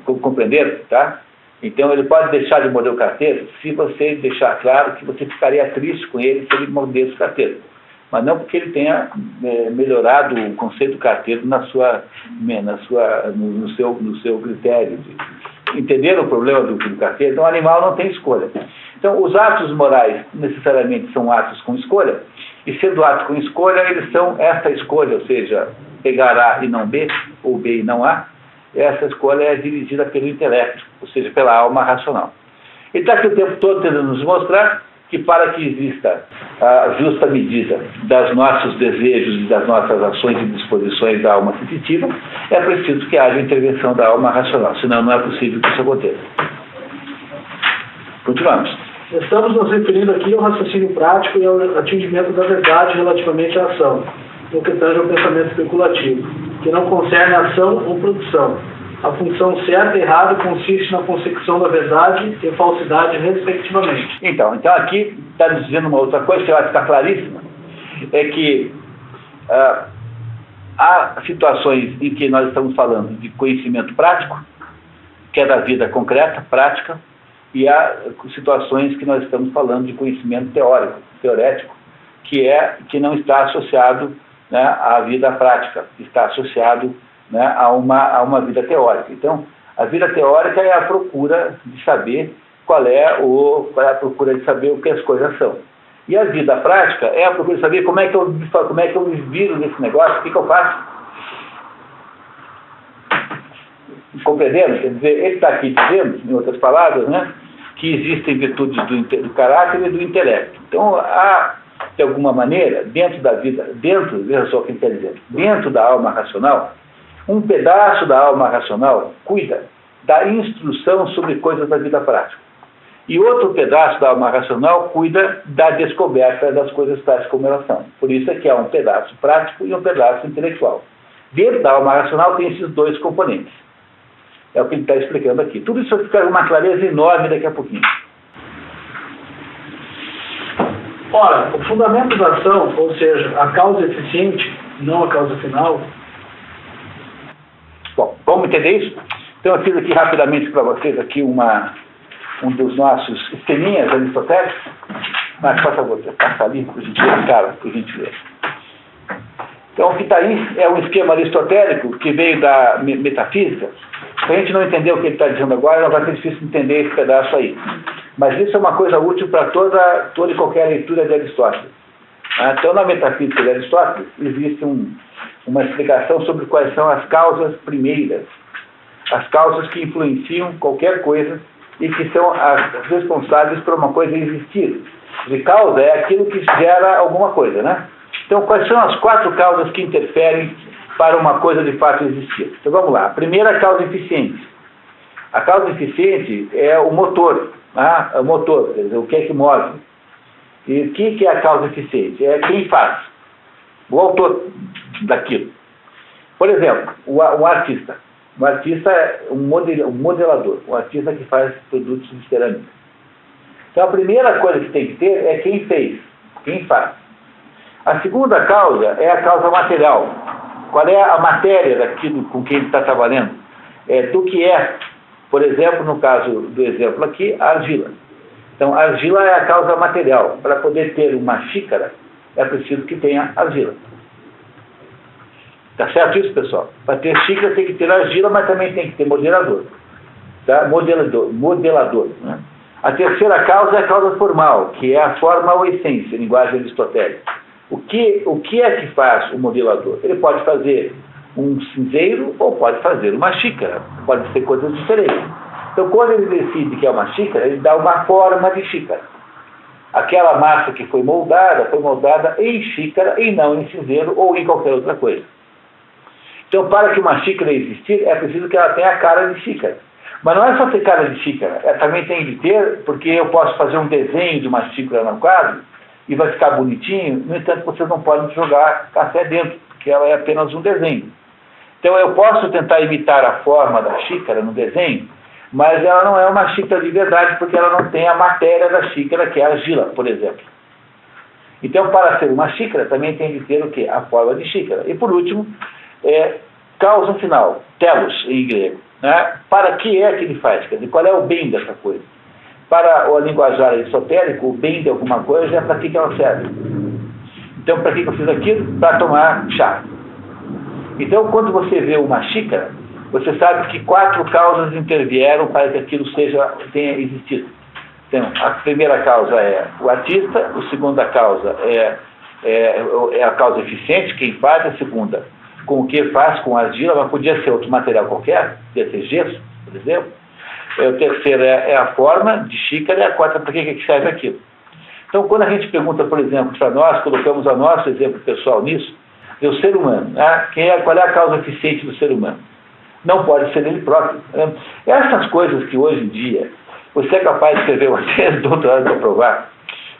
Compreenderam? Tá? Então ele pode deixar de morder o carteiro se você deixar claro que você ficaria triste com ele se ele mordesse o carteiro. Mas não porque ele tenha melhorado o conceito do carteiro no seu critério. Entenderam o problema do carteiro? Então o animal não tem escolha. Então os atos morais necessariamente são atos com escolha, e sendo atos com escolha, eles são essa escolha, ou seja, pegar A e não B, ou B e não A, essa escolha é dirigida pelo intelecto, ou seja, pela alma racional. Ele está aqui o tempo todo tentando nos mostrar que para que exista a justa medida dos nossos desejos e das nossas ações e disposições da alma sensitiva, é preciso que haja intervenção da alma racional, senão não é possível que isso aconteça. Continuamos. Estamos nos referindo aqui ao raciocínio prático e ao atingimento da verdade relativamente à ação, no que tange ao pensamento especulativo, que não concerne a ação ou produção. A função certa e errada consiste na consecução da verdade e falsidade, respectivamente. Então aqui está dizendo uma outra coisa que eu acho que está claríssima, é que há situações em que nós estamos falando de conhecimento prático, que é da vida concreta, prática, e há situações que nós estamos falando de conhecimento teorético, que não está associado, né, à vida prática, está associado, né, a uma vida teórica. Então, a vida teórica é a procura de saber qual é a procura de saber o que as coisas são. E a vida prática é a procura de saber como é que eu me viro nesse negócio, o que eu faço. Compreenderam? Quer dizer, ele está aqui dizendo, em outras palavras, né, que existem virtudes do caráter e do intelecto. Então, há, de alguma maneira, veja só o que ele quer dizer, dentro da alma racional, um pedaço da alma racional cuida da instrução sobre coisas da vida prática. E outro pedaço da alma racional cuida da descoberta das coisas tais como elas são. Por isso é que há um pedaço prático e um pedaço intelectual. Dentro da alma racional tem esses dois componentes. É o que ele está explicando aqui. Tudo isso vai ficar uma clareza enorme daqui a pouquinho. Ora, o fundamento da ação, ou seja, a causa eficiente, não a causa final. Bom, vamos entender isso? Então eu fiz aqui rapidamente para vocês aqui um dos nossos esqueminhas aristotélicos. Mas, por favor, passa ali, por gentileza, cara, por gentileza. Então o que está aí é um esquema aristotélico que veio da metafísica. Se a gente não entender o que ele está dizendo agora, vai ser difícil entender esse pedaço aí. Mas isso é uma coisa útil para toda e qualquer leitura de Aristóteles. Então, na metafísica de Aristóteles, existe uma explicação sobre quais são as causas primeiras, as causas que influenciam qualquer coisa e que são as responsáveis por uma coisa existir. De causa é aquilo que gera alguma coisa, né? Então, quais são as 4 causas que interferem para uma coisa de fato existir? Então, vamos lá. A primeira causa eficiente. A causa eficiente é o motor. O motor, quer dizer, o que é que move. E o que é a causa eficiente? É quem faz. O autor daquilo. Por exemplo, o artista. Um artista é um modelador, um artista que faz produtos de cerâmica. Então, a primeira coisa que tem que ter é quem fez, quem faz. A segunda causa é a causa material. Qual é a matéria daquilo com que ele está trabalhando? Do que é, por exemplo, no caso do exemplo aqui, a argila. Então, a argila é a causa material. Para poder ter uma xícara, é preciso que tenha argila. Tá certo isso, pessoal? Para ter xícara tem que ter argila, mas também tem que ter modelador. Tá? Modelador. Né? A terceira causa é a causa formal, que é a forma ou essência, linguagem aristotélica. O que é que faz o modelador? Ele pode fazer um cinzeiro ou pode fazer uma xícara. Pode ser coisas diferentes. Então, quando ele decide que é uma xícara, ele dá uma forma de xícara. Aquela massa que foi moldada em xícara e não em cinzeiro ou em qualquer outra coisa. Então, para que uma xícara existir, é preciso que ela tenha a cara de xícara. Mas não é só ter cara de xícara, também tem de ter, porque eu posso fazer um desenho de uma xícara no quadro e vai ficar bonitinho, no entanto, vocês não podem jogar café dentro, porque ela é apenas um desenho. Então, eu posso tentar imitar a forma da xícara no desenho, mas ela não é uma xícara de verdade, porque ela não tem a matéria da xícara, que é a argila, por exemplo. Então, para ser uma xícara, também tem de ter o quê? A forma de xícara. E, por último, causa final, telos em grego. Né? Para que é que ele faz? Quer dizer, qual é o bem dessa coisa? Para o linguajar aristotélico, o bem de alguma coisa é para que ela serve. Então, para que eu fiz aquilo? Para tomar chá. Então, quando você vê uma xícara, você sabe que 4 causas intervieram para que aquilo tenha existido. Então, a primeira causa é o artista, a segunda causa é a causa eficiente, quem faz, a segunda com o que faz com argila, mas podia ser outro material qualquer, podia ser gesso, por exemplo. O terceiro é a forma de xícara, e a quarta, para que serve aquilo. Então, quando a gente pergunta, por exemplo, para nós, colocamos o nosso exemplo pessoal nisso, é o ser humano. Né? Qual é a causa eficiente do ser humano? Não pode ser ele próprio. Né? Essas coisas que hoje em dia você é capaz de escrever uma tese de doutorado para provar,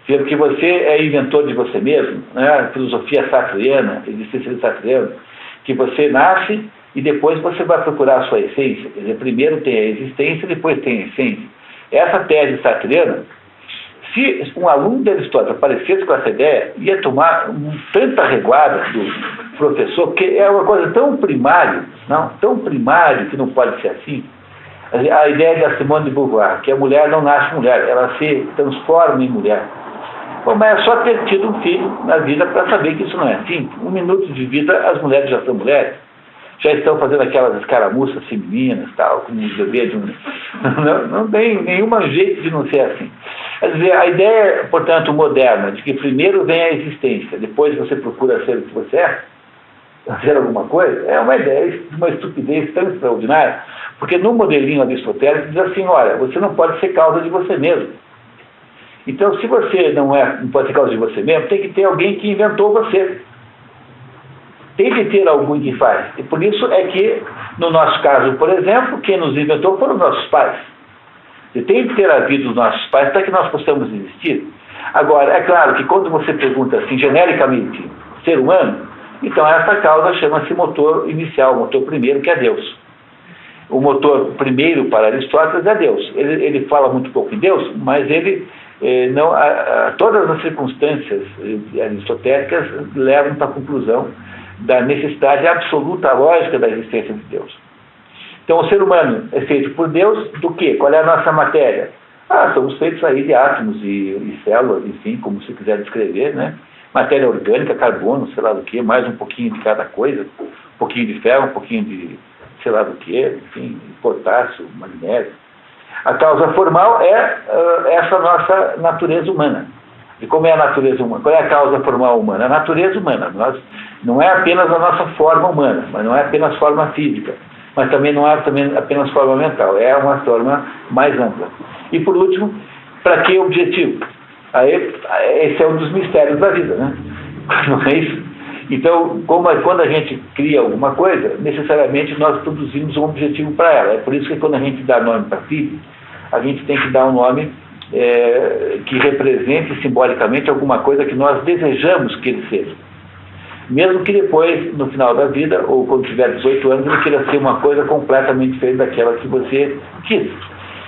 porque você é inventor de você mesmo, né? Filosofia sartreana, existência sartreana, que você nasce e depois você vai procurar a sua essência. Quer dizer, primeiro tem a existência, depois tem a essência. Essa tese sartreana, se um aluno de Aristóteles aparecesse com essa ideia, ia tomar tanta reguada do professor, porque é uma coisa tão primária, tão primária que não pode ser assim. A ideia da Simone de Beauvoir, que a mulher não nasce mulher, ela se transforma em mulher. Bom, mas é só ter tido um filho na vida para saber que isso não é assim. 1 minuto de vida, as mulheres já são mulheres. Já estão fazendo aquelas escaramuças femininas, tal, como um bebê de um... Não tem nenhum jeito de não ser assim. Quer dizer, a ideia, portanto, moderna, de que primeiro vem a existência, depois você procura ser o que você é, fazer alguma coisa, é uma ideia de uma estupidez tão extraordinária, porque no modelinho aristotélico diz assim, olha, você não pode ser causa de você mesmo. Então, se você não pode ser causa de você mesmo, tem que ter alguém que inventou você. Tem que ter alguém que faz. E por isso é que, no nosso caso, por exemplo, quem nos inventou foram os nossos pais. E tem que ter havido os nossos pais para que nós possamos existir. Agora, é claro que quando você pergunta assim, genericamente, ser humano, então essa causa chama-se motor inicial, motor primeiro, que é Deus. O motor primeiro para Aristóteles é Deus. Ele fala muito pouco em Deus, mas ele... todas as circunstâncias aristotélicas levam para a conclusão da necessidade absoluta lógica da existência de Deus. Então, o ser humano é feito por Deus do quê? Qual é a nossa matéria? Somos feitos aí de átomos e células, enfim, como se quiser descrever, né? Matéria orgânica, carbono, sei lá do que, mais um pouquinho de cada coisa, um pouquinho de ferro, um pouquinho de sei lá do que, enfim, potássio, magnésio. A causa formal é essa nossa natureza humana. E como é a natureza humana? Qual é a causa formal humana? A natureza humana. Não é apenas a nossa forma humana, mas não é apenas forma física, mas também não é apenas forma mental, é uma forma mais ampla. E por último, para que objetivo? Esse é um dos mistérios da vida, né? Não é isso? Então, quando a gente cria alguma coisa, necessariamente nós produzimos um objetivo para ela. É por isso que quando a gente dá nome para filho, a gente tem que dar um nome que represente simbolicamente alguma coisa que nós desejamos que ele seja. Mesmo que depois, no final da vida, ou quando tiver 18 anos, ele queira ser uma coisa completamente diferente daquela que você quis.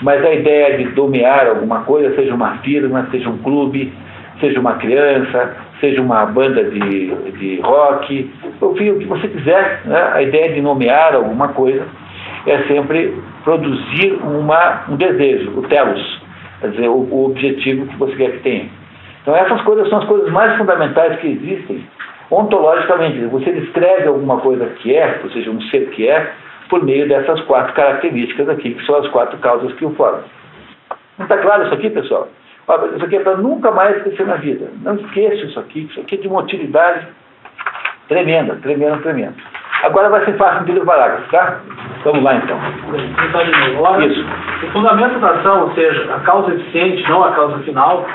Mas a ideia de nomear alguma coisa, seja uma firma, seja um clube, seja uma criança, seja uma banda de rock, enfim, o que você quiser, né? A ideia de nomear alguma coisa é sempre produzir um desejo, o telos, quer dizer, o objetivo que você quer que tenha. Então essas coisas são as coisas mais fundamentais que existem ontologicamente. Você descreve alguma coisa que é, ou seja, um ser que é, por meio dessas 4 características aqui, que são as 4 causas que o formam. Não está claro isso aqui, pessoal? Isso aqui é para nunca mais esquecer na vida. Não esqueça isso aqui é de uma utilidade tremenda, tremenda, tremenda. Agora vai ser fácil entender o parágrafo, tá? Vamos lá, então. Isso. O fundamento da ação, ou seja, a causa eficiente, não a causa final,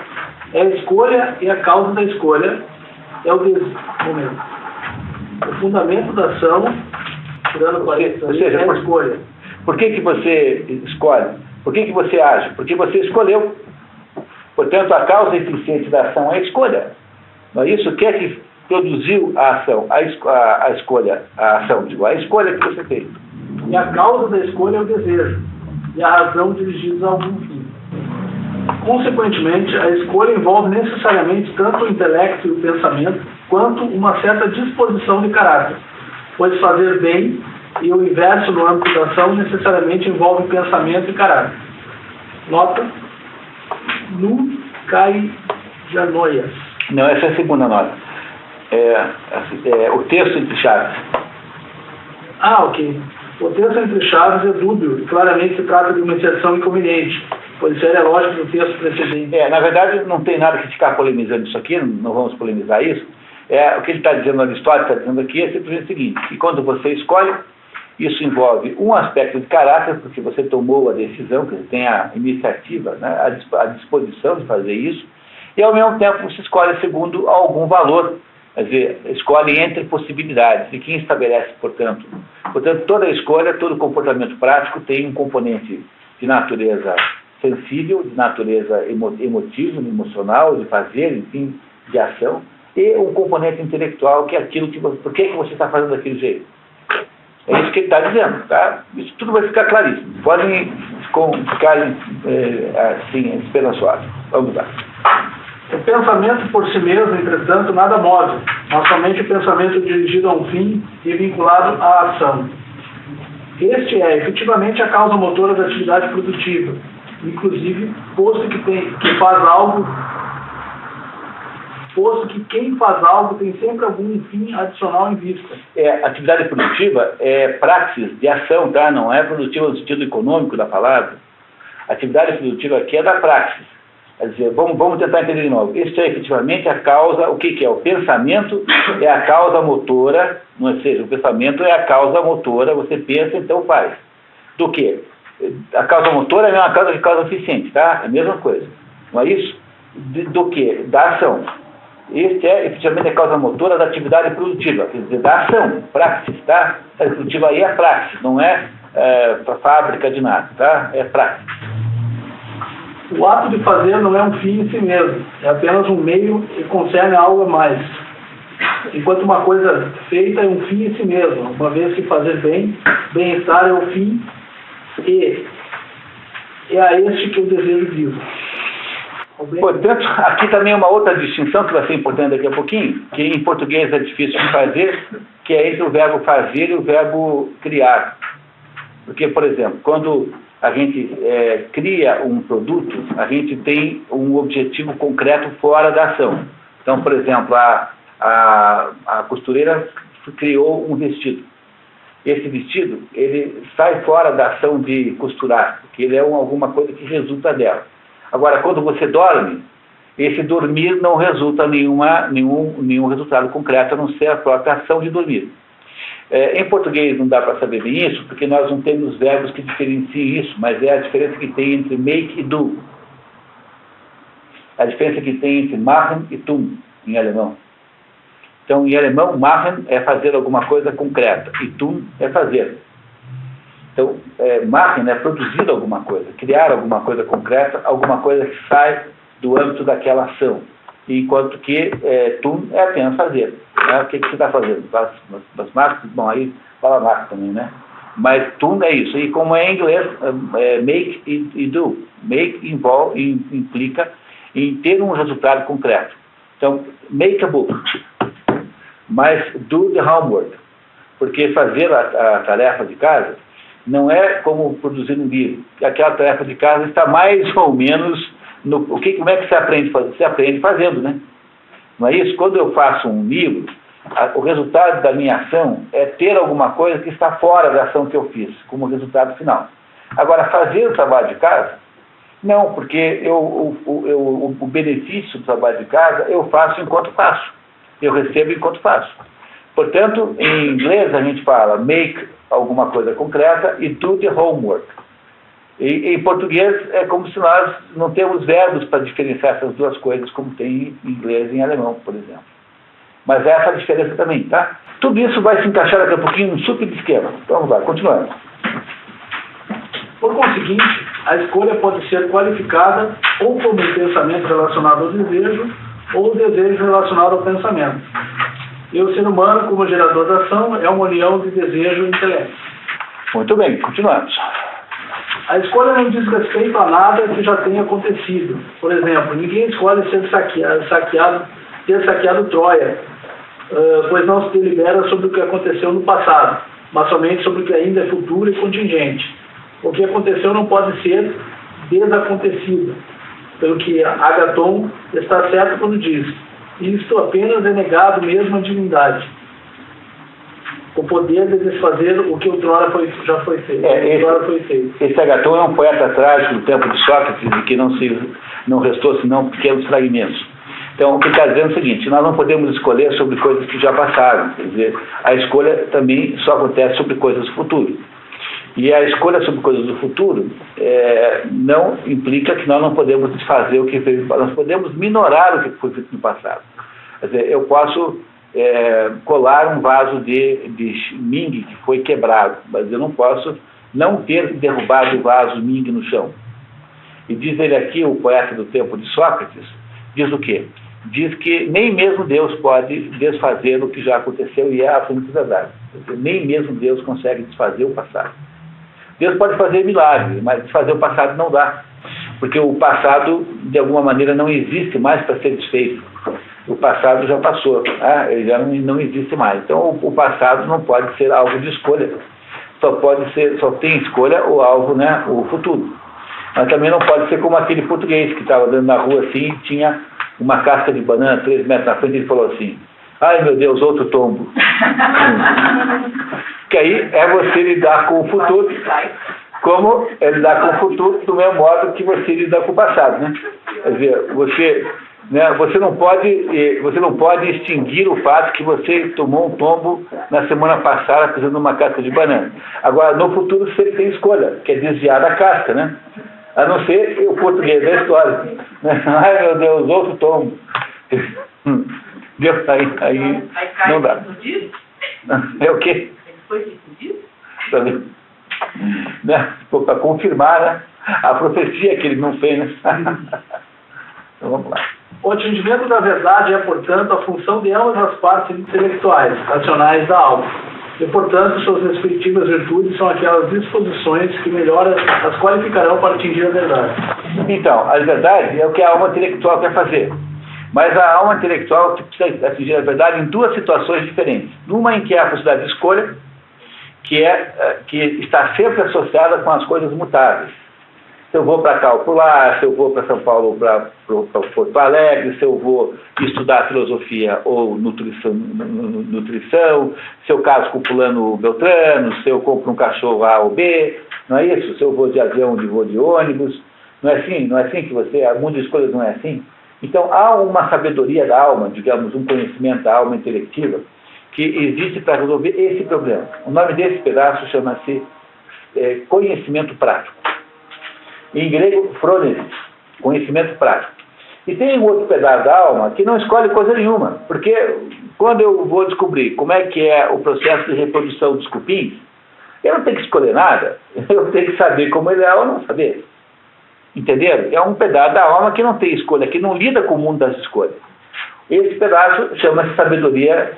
é a escolha, e a causa da escolha é o desejo. O fundamento da ação, tirando parênteses, é a escolha. Por que você escolhe? Por que você age? Porque você escolheu. Portanto, a causa eficiente da ação é a escolha. Não é isso? O que é que produziu a ação? A escolha, a ação, digo, a escolha que você fez. E a causa da escolha é o desejo, e a razão dirigidos a algum fim. Consequentemente, a escolha envolve necessariamente tanto o intelecto e o pensamento, quanto uma certa disposição de caráter, pois fazer bem e o inverso no âmbito da ação necessariamente envolve pensamento e caráter. Nota: nu kai janoias. Não, essa é a segunda nota. O texto entre chaves. Ok. O texto entre chaves é dúbio e claramente se trata de uma inserção inconveniente, pois seria lógico do texto precedente. Na verdade, não tem nada que ficar polemizando isso aqui, não vamos polemizar isso. O que ele está dizendo, Aristóteles está dizendo aqui, é simplesmente o seguinte: que quando você escolhe, isso envolve um aspecto de caráter, porque você tomou a decisão, que você tem a iniciativa, né, a disposição de fazer isso, e ao mesmo tempo você escolhe segundo algum valor, quer dizer, escolhe entre possibilidades, e quem estabelece, portanto, toda escolha, todo comportamento prático tem um componente de natureza sensível, de natureza emotiva, emocional, de fazer, enfim, de ação, e um componente intelectual, que é aquilo que você, por que você está fazendo daquele jeito. É isso que ele está dizendo, tá? Isso tudo vai ficar claríssimo. Podem ficar assim, esperançosos. Vamos lá. O pensamento por si mesmo, entretanto, nada move, mas somente o pensamento dirigido a um fim e vinculado à ação. Este é, efetivamente, a causa motora da atividade produtiva, inclusive, posto que quem faz algo tem sempre algum fim adicional em vista. Atividade produtiva é praxis de ação, tá? Não é produtiva no sentido econômico da palavra. Atividade produtiva aqui é da praxis. Quer dizer, vamos tentar entender de novo. Isso é efetivamente a causa, o que é? O pensamento é a causa motora, ou seja, o pensamento é a causa motora, você pensa, então faz. Do que? A causa motora é a mesma causa que causa eficiente, tá? É a mesma coisa. Não é isso? Do que? Da ação. Este é efetivamente a causa motora da atividade produtiva, quer dizer, da ação, praxis, tá? A produtiva aí é praxis, não é fábrica de nada, tá? É praxis. O ato de fazer não é um fim em si mesmo, é apenas um meio que concerne algo a mais. Enquanto uma coisa feita é um fim em si mesmo, uma vez que fazer bem-estar é o fim, e é a este que o desejo vivo. Portanto, aqui também uma outra distinção que vai ser importante daqui a pouquinho, que em português é difícil de fazer, que é entre o verbo fazer e o verbo criar. Porque, por exemplo, quando a gente cria um produto, a gente tem um objetivo concreto fora da ação. Então, por exemplo, a costureira criou um vestido. Esse vestido, ele sai fora da ação de costurar, porque ele é alguma coisa que resulta dela. Agora, quando você dorme, esse dormir não resulta nenhum resultado concreto, a não ser a própria ação de dormir. Em português não dá para saber bem isso, porque nós não temos verbos que diferenciem isso, mas é a diferença que tem entre make e do. A diferença que tem entre machen e tun, em alemão. Então, em alemão, machen é fazer alguma coisa concreta, e tun é fazer. Então, machen é produzir alguma coisa, criar alguma coisa concreta, alguma coisa que sai do âmbito daquela ação. Enquanto que tun é apenas fazer. né? O que você está fazendo? As marcas, bom, aí fala marca também, né? Mas to é isso. E como é em inglês, make e do. Make implica em ter um resultado concreto. Então, make a book, mas do the homework. Porque fazer a tarefa de casa não é como produzir um livro. Aquela tarefa de casa está mais ou menos no... Como é que você aprende fazendo? Você aprende fazendo, né? Não é isso? Quando eu faço um livro, o resultado da minha ação é ter alguma coisa que está fora da ação que eu fiz, como resultado final. Agora, fazer o trabalho de casa, não, porque o benefício do trabalho de casa eu faço enquanto faço. Eu recebo enquanto faço. Portanto, em inglês a gente fala make alguma coisa concreta e do the homework. E em português é como se nós não temos verbos para diferenciar essas duas coisas, como tem em inglês e em alemão, por exemplo. Mas é essa a diferença também, tá? Tudo isso vai se encaixar daqui a pouquinho num super esquema. Então vamos lá, continuando. Por conseguinte, a escolha pode ser qualificada ou como um pensamento relacionado ao desejo, ou o desejo relacionado ao pensamento. E o ser humano, como gerador da ação, é uma união de desejo e intelecto. Muito bem, continuamos. A escolha não diz respeito a nada que já tenha acontecido. Por exemplo, ninguém escolhe ter saqueado Troia, pois não se delibera sobre o que aconteceu no passado, mas somente sobre o que ainda é futuro e contingente. O que aconteceu não pode ser desacontecido, pelo que Agaton está certo quando diz: isto apenas é negado mesmo à divindade, o poder de desfazer o que outrora já foi feito. Esse Agaton é um poeta trágico do tempo de Sócrates, de que não restou senão pequenos fragmentos. Então, o que está dizendo é o seguinte: nós não podemos escolher sobre coisas que já passaram. Quer dizer, a escolha também só acontece sobre coisas do futuro. E a escolha sobre coisas do futuro não implica que nós não podemos desfazer o que fez. Nós podemos minorar o que foi feito no passado. Quer dizer, eu posso colar um vaso de Ming que foi quebrado, mas eu não posso não ter derrubado o vaso Ming no chão. E diz ele aqui, o poeta do tempo de Sócrates, diz o quê? Diz que nem mesmo Deus pode desfazer o que já aconteceu, e é absolutamente verdade. Nem mesmo Deus consegue desfazer o passado. Deus pode fazer milagres, mas desfazer o passado não dá. Porque o passado, de alguma maneira, não existe mais para ser desfeito. O passado já passou, ele já não existe mais. Então, o passado não pode ser alvo de escolha. Só tem escolha o alvo, né, o futuro. Mas também não pode ser como aquele português que estava andando na rua assim, e tinha uma casca de banana 3 metros na frente, e ele falou assim: ai meu Deus, outro tombo. Que aí é você lidar com o futuro, como é lidar com o futuro do mesmo modo que você lida com o passado, né? Quer dizer, você não pode extinguir o fato que você tomou um tombo na semana passada pisando numa casca de banana. Agora, no futuro você tem escolha, que é desviar da casca, né? A não ser o português da história. Ai meu Deus, outro tombo. Aí não dá. É o quê? Foi decidido? Né? Para confirmar, né, a profecia que ele não fez, né? Então vamos lá. O atingimento da verdade é, portanto, a função de ambas as partes intelectuais, racionais da alma. E, portanto, suas respectivas virtudes são aquelas disposições que melhor as qualificarão para atingir a verdade. Então, a verdade é o que a alma intelectual quer fazer. Mas a alma intelectual precisa atingir a verdade em duas situações diferentes. Numa em que há a possibilidade de escolha, que está sempre associada com as coisas mutáveis. Se eu vou para cá ou para lá, se eu vou para São Paulo ou para Porto Alegre, se eu vou estudar filosofia ou nutrição, se eu caso com fulano Beltrano, se eu compro um cachorro A ou B, não é isso? Se eu vou de avião ou vou de ônibus, não é assim que o mundo de escolhas não é assim? Então há uma sabedoria da alma, digamos, um conhecimento da alma intelectiva, que existe para resolver esse problema. O nome desse pedaço chama-se conhecimento prático. Em grego, phronesis, conhecimento prático. E tem um outro pedaço da alma que não escolhe coisa nenhuma, porque quando eu vou descobrir como é que é o processo de reprodução dos cupins, eu não tenho que escolher nada, eu tenho que saber como ele é ou não saber. Entenderam? É um pedaço da alma que não tem escolha, que não lida com o mundo das escolhas. Esse pedaço chama-se sabedoria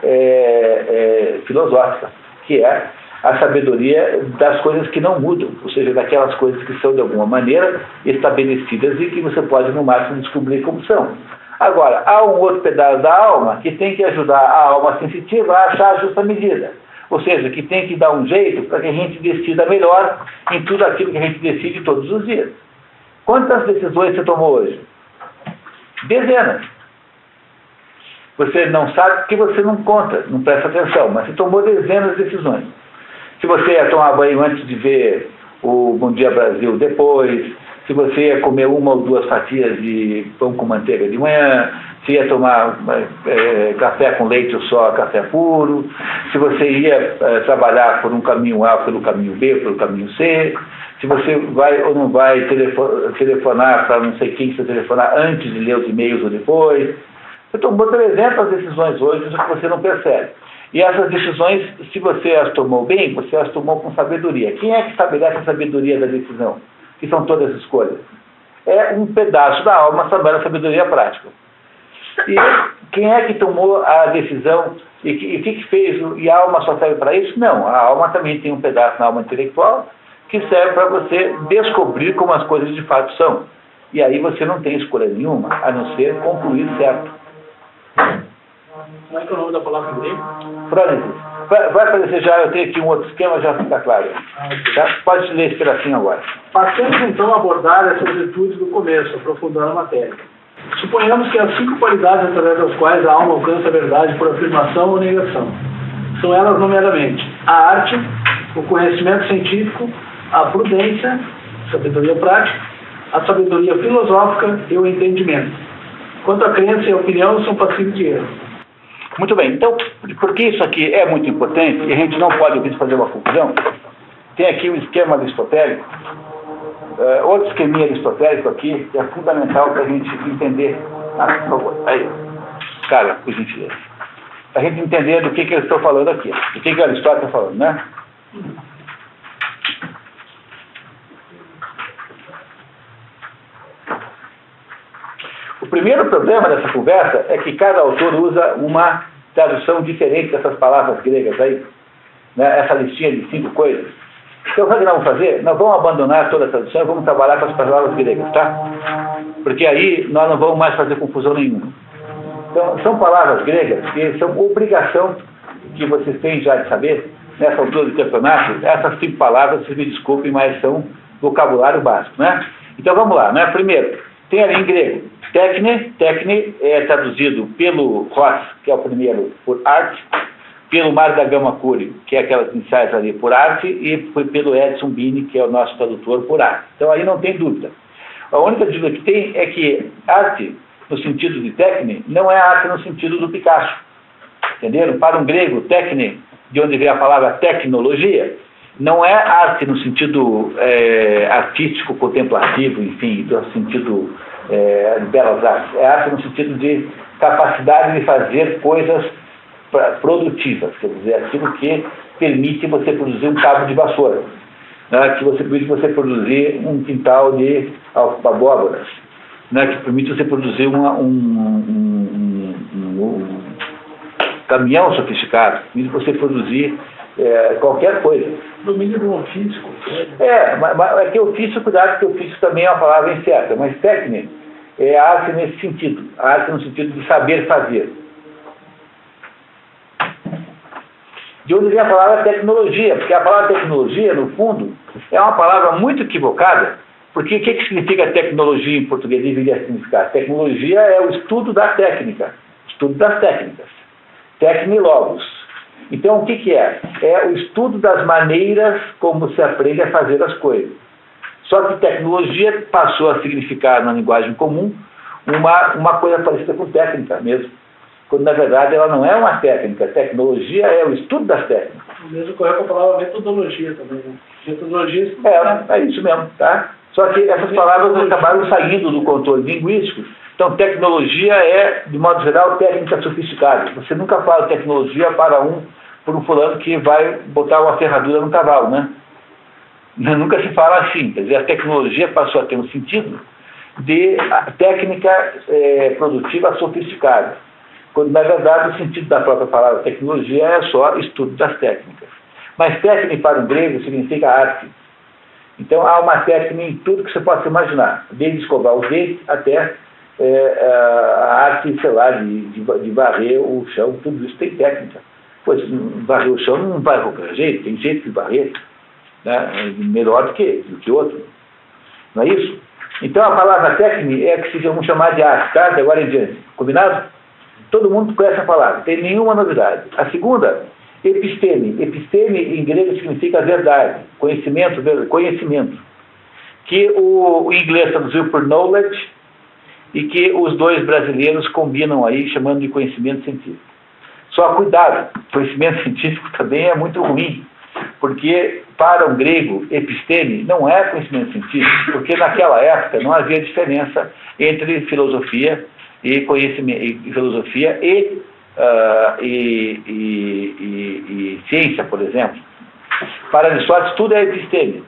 filosófica, que é a sabedoria das coisas que não mudam, ou seja, daquelas coisas que são de alguma maneira estabelecidas e que você pode no máximo descobrir como são. Agora, há um outro pedaço da alma que tem que ajudar a alma sensitiva a achar a justa medida, ou seja, que tem que dar um jeito para que a gente decida melhor em tudo aquilo que a gente decide todos os dias. Quantas decisões você tomou hoje? Dezenas. Você não sabe porque você não conta, não presta atenção, mas você tomou dezenas de decisões. Se você ia tomar banho antes de ver o Bom Dia Brasil depois, se você ia comer 1 ou 2 fatias de pão com manteiga de manhã, se ia tomar café com leite ou só café puro, se você ia trabalhar por um caminho A, pelo caminho B, pelo caminho C, se você vai ou não vai telefonar para não sei quem, se telefonar antes de ler os e-mails ou depois. Você tomou 300 decisões hoje, isso que você não percebe. E essas decisões, se você as tomou bem, você as tomou com sabedoria. Quem é que estabelece a sabedoria da decisão? Que são todas as escolhas. É um pedaço da alma chamada a sabedoria prática. E quem é que tomou a decisão e o que fez? E a alma só serve para isso? Não, a alma também tem um pedaço na alma intelectual que serve para você descobrir como as coisas de fato são. E aí você não tem escolha nenhuma, a não ser concluir certo. Como é que é o nome da palavra em grego? Prônesis. Vai aparecer já, eu tenho aqui um outro esquema, já fica claro. Tá? Pode ler esse pedacinho agora. Passemos então a abordar essas virtudes do começo, aprofundando a matéria. Suponhamos que as 5 qualidades através das quais a alma alcança a verdade por afirmação ou negação. São elas, nomeadamente, a arte, o conhecimento científico, a prudência, sabedoria prática, a sabedoria filosófica e o entendimento. Quanto à crença e a opinião, são passíveis de erro. Muito bem, então, porque isso aqui é muito importante e a gente não pode fazer uma confusão, tem aqui o esquema aristotélico, outro esqueminha aristotélico aqui, que é fundamental para a gente entender. Por favor, aí, cara, por gentileza. Para a gente entender do que eu estou falando aqui, do que Aristóteles está falando, né? O primeiro problema dessa conversa é que cada autor usa uma tradução diferente dessas palavras gregas aí, né? Essa listinha de 5 coisas. Então, o que nós vamos fazer? Nós vamos abandonar toda a tradução e vamos trabalhar com as palavras gregas, tá? Porque aí nós não vamos mais fazer confusão nenhuma. Então, são palavras gregas que são obrigação que vocês têm já de saber, nessa altura do campeonato, essas 5 palavras, vocês me desculpem, mas são vocabulário básico, né? Então, vamos lá, né? Primeiro, tem ali em grego, Tecne é traduzido pelo Ross, que é o primeiro, por arte, pelo Mário da Gama Cury, que é aquelas iniciais ali, por arte, e foi pelo Edson Bini, que é o nosso tradutor, por arte. Então aí não tem dúvida. A única dúvida que tem é que arte, no sentido de Tecne, não é arte no sentido do Picasso. Entenderam? Para um grego, Tecne, de onde vem a palavra tecnologia, não é arte no sentido artístico, contemplativo, enfim, no sentido de belas artes. É arte no sentido de capacidade de fazer coisas produtivas, quer dizer, aquilo que permite você produzir um cabo de vassoura, né, que você permite você produzir um quintal de abóboras, né, que permite você produzir um caminhão sofisticado, permite você produzir qualquer coisa. Domínio do ofício. Mas é que ofício, cuidado, que ofício também é uma palavra incerta, mas técnica é a arte nesse sentido, a arte no sentido de saber fazer. De onde vem a palavra tecnologia, porque a palavra tecnologia, no fundo, é uma palavra muito equivocada, porque o que significa tecnologia em português? Deveria significar. Tecnologia é o estudo da técnica, estudo das técnicas. Tecnilogos. Então, o que é? É o estudo das maneiras como se aprende a fazer as coisas. Só que tecnologia passou a significar, na linguagem comum, uma coisa parecida com técnica mesmo. Quando, na verdade, ela não é uma técnica. Tecnologia é o estudo das técnicas. O mesmo ocorreu com a palavra metodologia também, né? Metodologia... É isso mesmo, tá? Só que essas palavras acabaram saindo do controle linguístico. Então, tecnologia é, de modo geral, técnica sofisticada. Você nunca fala tecnologia por um fulano que vai botar uma ferradura no cavalo, né? Nunca se fala assim. Quer dizer, a tecnologia passou a ter um sentido de técnica produtiva sofisticada. quando na verdade o sentido da própria palavra tecnologia é só estudo das técnicas. Mas técnica para o grego significa arte. Então há uma técnica em tudo que você possa imaginar, desde escovar os dentes até a arte, sei lá, de varrer o chão, tudo isso tem técnica. Pois varrer o chão não vai de qualquer jeito, tem jeito de varrer, né, melhor do que outro. Não é isso? Então a palavra técnica é a que se vamos chamar de arte, tá? De agora em diante. Combinado? Todo mundo conhece a palavra, não tem nenhuma novidade. A segunda, episteme. Episteme em grego significa verdade, conhecimento, que o inglês traduziu por knowledge e que os dois brasileiros combinam aí chamando de conhecimento científico. Só cuidado, conhecimento científico também é muito ruim, porque para um grego, episteme não é conhecimento científico, porque naquela época não havia diferença entre filosofia e conhecimento, e ciência, por exemplo. Para Aristóteles tudo é episteme.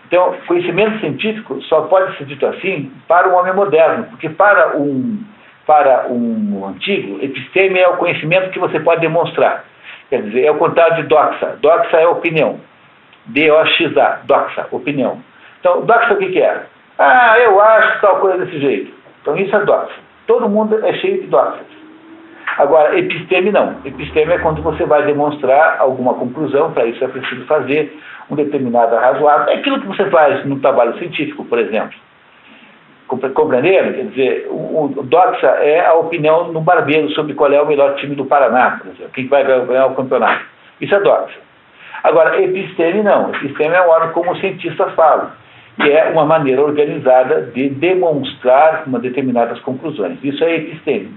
Então, conhecimento científico só pode ser dito assim para um homem moderno, porque para um antigo, episteme é o conhecimento que você pode demonstrar. Quer dizer, é o contrário de doxa. Doxa é opinião. D-O-X-A, doxa, opinião. Então, doxa o que é? Ah, eu acho tal coisa desse jeito. Então, isso é doxa. Todo mundo é cheio de doxas. Agora, episteme não. Episteme é quando você vai demonstrar alguma conclusão, para isso é preciso fazer um determinado razoável. É aquilo que você faz no trabalho científico, por exemplo. Compreenderam? Quer dizer, o doxa é a opinião no barbeiro sobre qual é o melhor time do Paraná, por exemplo. Quem vai ganhar o campeonato. Isso é doxa. Agora, episteme não. Episteme é um órgão como os cientistas falam. E é uma maneira organizada de demonstrar determinadas conclusões. Isso é episteme.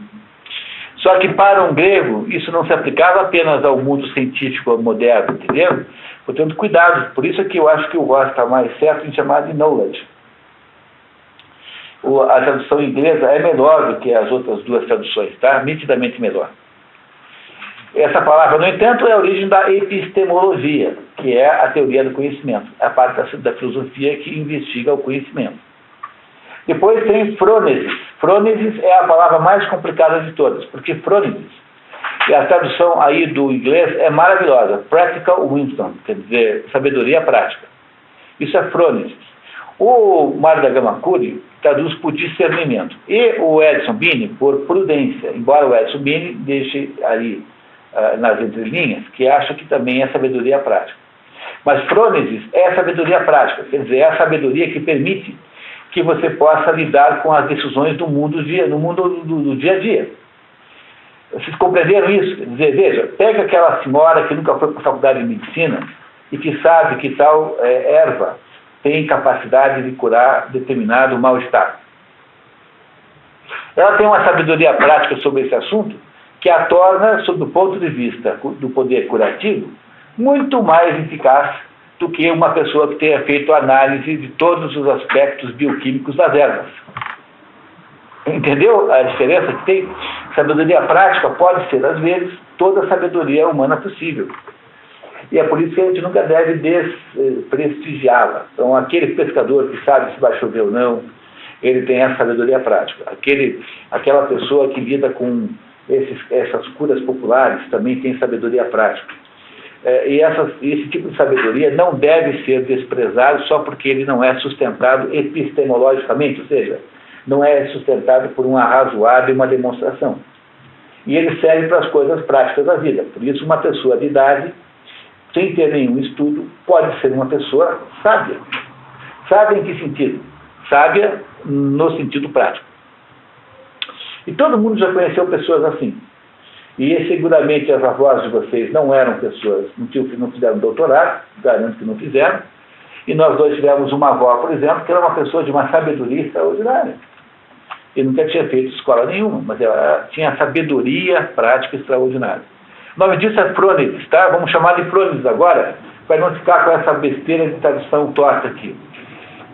Só que para um grego, isso não se aplicava apenas ao mundo científico moderno, entendeu? Portanto, cuidado. Por isso é que eu acho que o Ross está mais certo em chamar de knowledge. A tradução inglesa é melhor do que as outras duas traduções, tá? Nitidamente melhor. Essa palavra, no entanto, é a origem da epistemologia, que é a teoria do conhecimento, a parte da filosofia que investiga o conhecimento. Depois tem frônesis. Frônesis é a palavra mais complicada de todas, porque frônesis, e a tradução aí do inglês é maravilhosa, practical wisdom, quer dizer, sabedoria prática. Isso é frônesis. O Mário da Gama Cury traduz por discernimento, e o Edson Bini por prudência, embora o Edson Bini deixe ali nas entrelinhas, que acha que também é sabedoria prática. Mas frônesis é sabedoria prática, quer dizer, é a sabedoria que permite que você possa lidar com as decisões do mundo do dia a dia. Vocês compreenderam isso? Quer dizer, veja, pega aquela senhora que nunca foi para a faculdade de medicina e que sabe que tal erva tem capacidade de curar determinado mal-estar. Ela tem uma sabedoria prática sobre esse assunto que a torna, sob o ponto de vista do poder curativo, muito mais eficaz do que uma pessoa que tenha feito análise de todos os aspectos bioquímicos das ervas. Entendeu a diferença que tem? Sabedoria prática pode ser, às vezes, toda a sabedoria humana possível. E é por isso que a gente nunca deve desprestigiá-la. Então, aquele pescador que sabe se vai chover ou não, ele tem essa sabedoria prática. Aquela pessoa que lida com essas curas populares também tem sabedoria prática. Esse tipo de sabedoria não deve ser desprezado só porque ele não é sustentado epistemologicamente, ou seja, não é sustentado por um arrazoado e uma demonstração. E ele serve para as coisas práticas da vida. Por isso, uma pessoa de idade, sem ter nenhum estudo, pode ser uma pessoa sábia. Sábia em que sentido? Sábia no sentido prático. E todo mundo já conheceu pessoas assim. E seguramente as avós de vocês não eram pessoas, não fizeram doutorado, garanto que não fizeram. E nós dois tivemos uma avó, por exemplo, que era uma pessoa de uma sabedoria extraordinária. E nunca tinha feito escola nenhuma, mas ela tinha sabedoria prática extraordinária. O nome disso é frônesis, tá? Vamos chamar de frônesis agora, para não ficar com essa besteira de tradução torta aqui.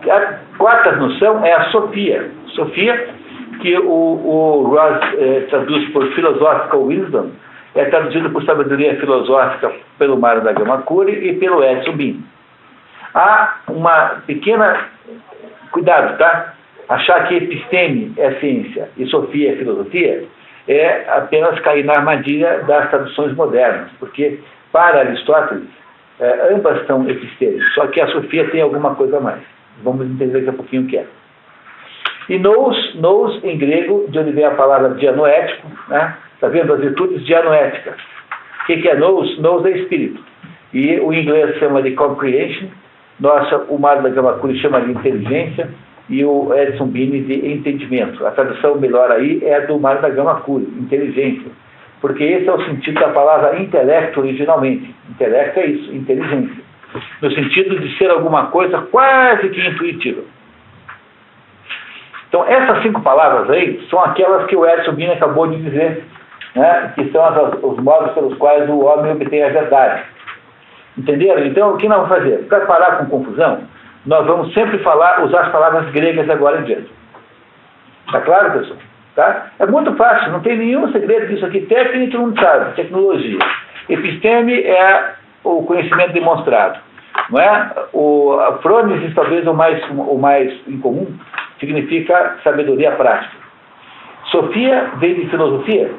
A quarta noção é a Sofia. Sofia, que o Ross traduz por philosophical wisdom, é traduzido por sabedoria filosófica pelo Mário da Gama Cury e pelo Edson Bini. Há uma pequena... Cuidado, tá? Achar que episteme é ciência e Sofia é filosofia é apenas cair na armadilha das traduções modernas, porque para Aristóteles ambas são epistêmicas, só que a Sofia tem alguma coisa a mais. Vamos entender daqui a pouquinho o que é. E nous em grego, de onde vem a palavra dianoético, né? Está vendo as virtudes dianoéticas. O que é nous? Nous é espírito. E o inglês chama de comprehension, o Mário da Gama Cury chama de inteligência, e o Edson Bini de entendimento. A tradução melhor aí é do Mário da Gama Cury, inteligência. Porque esse é o sentido da palavra intelecto originalmente. Intelecto é isso, inteligência. No sentido de ser alguma coisa quase que intuitiva. Então, essas 5 palavras aí são aquelas que o Edson Bini acabou de dizer, né, que são os modos pelos quais o homem obtém a verdade. Entenderam? Então, o que nós vamos fazer? Para parar com confusão, nós vamos sempre usar as palavras gregas agora em diante. Está claro, pessoal? Tá? É muito fácil, não tem nenhum segredo disso aqui. Técnica, todo mundo sabe, tecnologia. Episteme é o conhecimento demonstrado. Não é? A frônesis, talvez o mais incomum, significa sabedoria prática. Sofia vem de filosofia,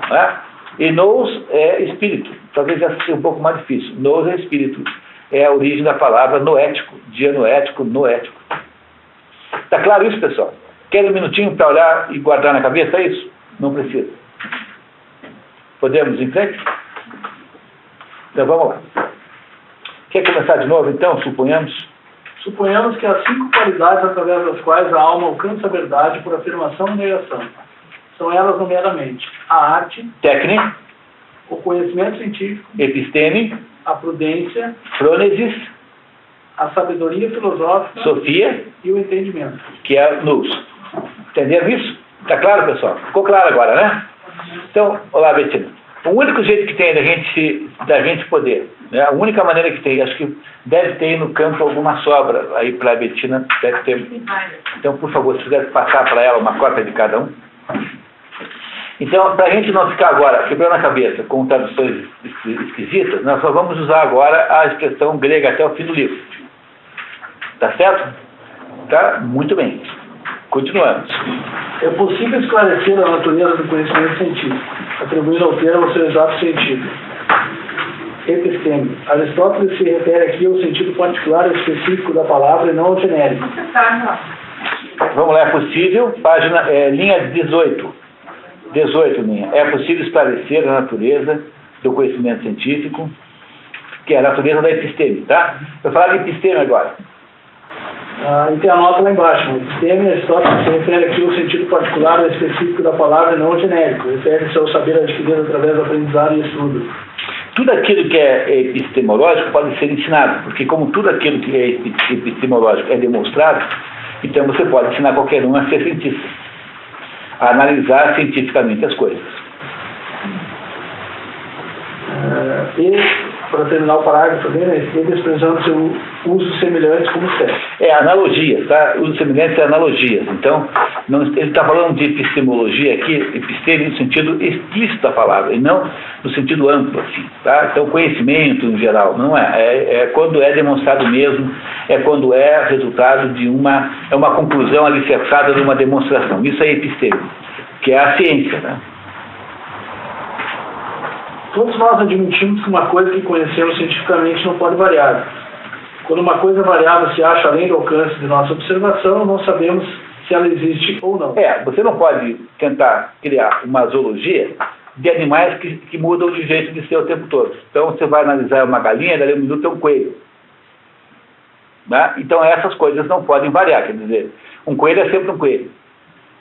não é? E nous é espírito. Talvez essa seja um pouco mais difícil. Nous é espírito. É a origem da palavra noético, dianoético, noético. Está claro isso, pessoal? Quer um minutinho para olhar e guardar na cabeça? É isso? Não precisa. Podemos ir em frente? Então vamos lá. Quer começar de novo então, suponhamos? Suponhamos que há 5 qualidades através das quais a alma alcança a verdade por afirmação e negação. São elas, nomeadamente, a arte, técnica, o conhecimento científico, episteme, a prudência, frônesis, a sabedoria filosófica, sofia e o entendimento. Que é nous. Entenderam isso? Está claro, pessoal? Ficou claro agora, né? Então, olá, Betina. O único jeito que tem da gente poder, né? A única maneira que tem, acho que deve ter no campo alguma sobra aí para a Betina, deve ter. Então, por favor, se puder passar para ela uma cópia de cada um. Então, para a gente não ficar agora quebrando a cabeça com traduções esquisitas, nós só vamos usar agora a expressão grega até o fim do livro. Tá certo? Tá? Muito bem. Continuamos. É possível esclarecer a natureza do conhecimento científico, atribuindo ao termo o seu exato sentido. Episteme. Aristóteles se refere aqui ao sentido particular e específico da palavra e não ao genérico. Vamos lá, é possível, linha 18. 18, linha. É possível esclarecer a natureza do conhecimento científico, que é a natureza da episteme, tá? Vou falar de episteme agora. E tem a nota lá embaixo. Episteme, Aristóteles se refere aqui ao sentido particular e específico da palavra e não ao genérico. Refere-se ao saber adquirido através do aprendizado e estudo. Tudo aquilo que é epistemológico pode ser ensinado, porque como tudo aquilo que é epistemológico é demonstrado, então você pode ensinar qualquer um a ser cientista, a analisar cientificamente as coisas. E, para terminar o parágrafo, ele expressando seu uso semelhante como serve. Analogias, tá? Uso semelhante é analogias. Então, ele está falando de epistemologia aqui, episteme no sentido explícito da palavra, e não no sentido amplo, assim, tá? Então, conhecimento em geral, não é. É quando é demonstrado mesmo, é quando é resultado de uma conclusão alicerçada de uma demonstração. Isso é episteme, que é a ciência, né? Todos nós admitimos que uma coisa que conhecemos cientificamente não pode variar. Quando uma coisa variável se acha além do alcance de nossa observação, não sabemos se ela existe ou não. Você não pode tentar criar uma zoologia de animais que mudam de jeito de ser o tempo todo. Então, você vai analisar uma galinha, dali a um minuto é um coelho. Né? Então, essas coisas não podem variar. Quer dizer, um coelho é sempre um coelho.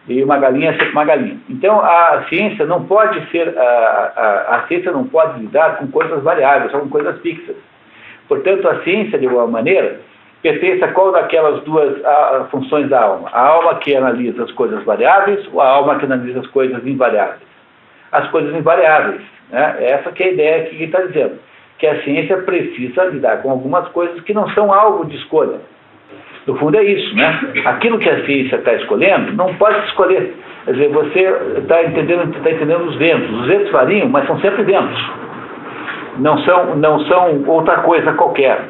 E uma galinha é sempre uma galinha. Então, a ciência não pode ser, a ciência não pode lidar com coisas variáveis, só com coisas fixas. Portanto, a ciência, de alguma maneira, pertence a qual daquelas duas funções da alma? A alma que analisa as coisas variáveis ou a alma que analisa as coisas invariáveis? As coisas invariáveis. Né? Essa que é a ideia que ele está dizendo. Que a ciência precisa lidar com algumas coisas que não são alvo de escolha. No fundo é isso, né? Aquilo que a ciência está escolhendo, não pode escolher. Quer dizer, você está entendendo os ventos. Os ventos variam, mas são sempre ventos. Não são outra coisa qualquer.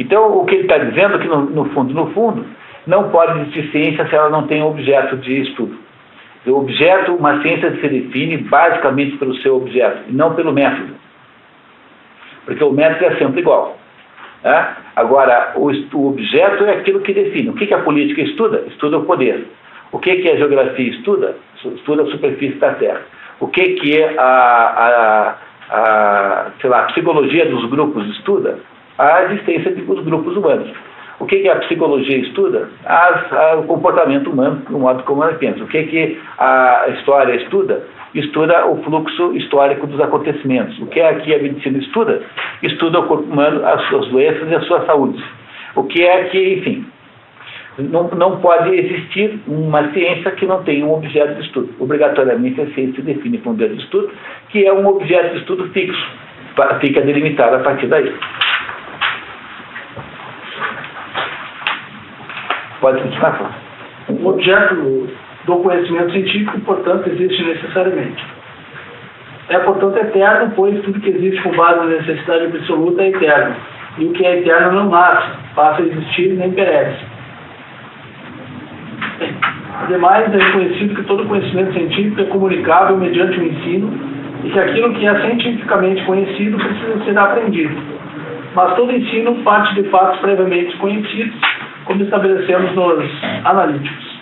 Então, o que ele está dizendo é que, no fundo, não pode existir ciência se ela não tem objeto de estudo. O objeto, uma ciência se define basicamente pelo seu objeto, e não pelo método. Porque o método é sempre igual. Né? Agora, o objeto é aquilo que define. O que a política estuda? Estuda o poder. O que a geografia estuda? Estuda a superfície da Terra. O que a psicologia dos grupos estuda? A existência dos grupos humanos. O que a psicologia estuda? O comportamento humano, o modo como ela pensa. O que a história estuda? Estuda o fluxo histórico dos acontecimentos. O que aqui a medicina estuda? Estuda o corpo humano, as suas doenças e a sua saúde. O que é que, enfim, não pode existir uma ciência que não tenha um objeto de estudo. Obrigatoriamente a ciência se define por um objeto de estudo, que é um objeto de estudo fixo. Fica delimitado a partir daí. Pode continuar. O objeto do conhecimento científico, portanto, existe necessariamente. É, portanto, eterno, pois tudo que existe com base na necessidade absoluta é eterno. E o que é eterno não nasce, passa a existir e nem perece. Ademais, é reconhecido que todo conhecimento científico é comunicável mediante o ensino e que aquilo que é cientificamente conhecido precisa ser aprendido. Mas todo ensino parte de fatos previamente conhecidos, como estabelecemos nos analíticos.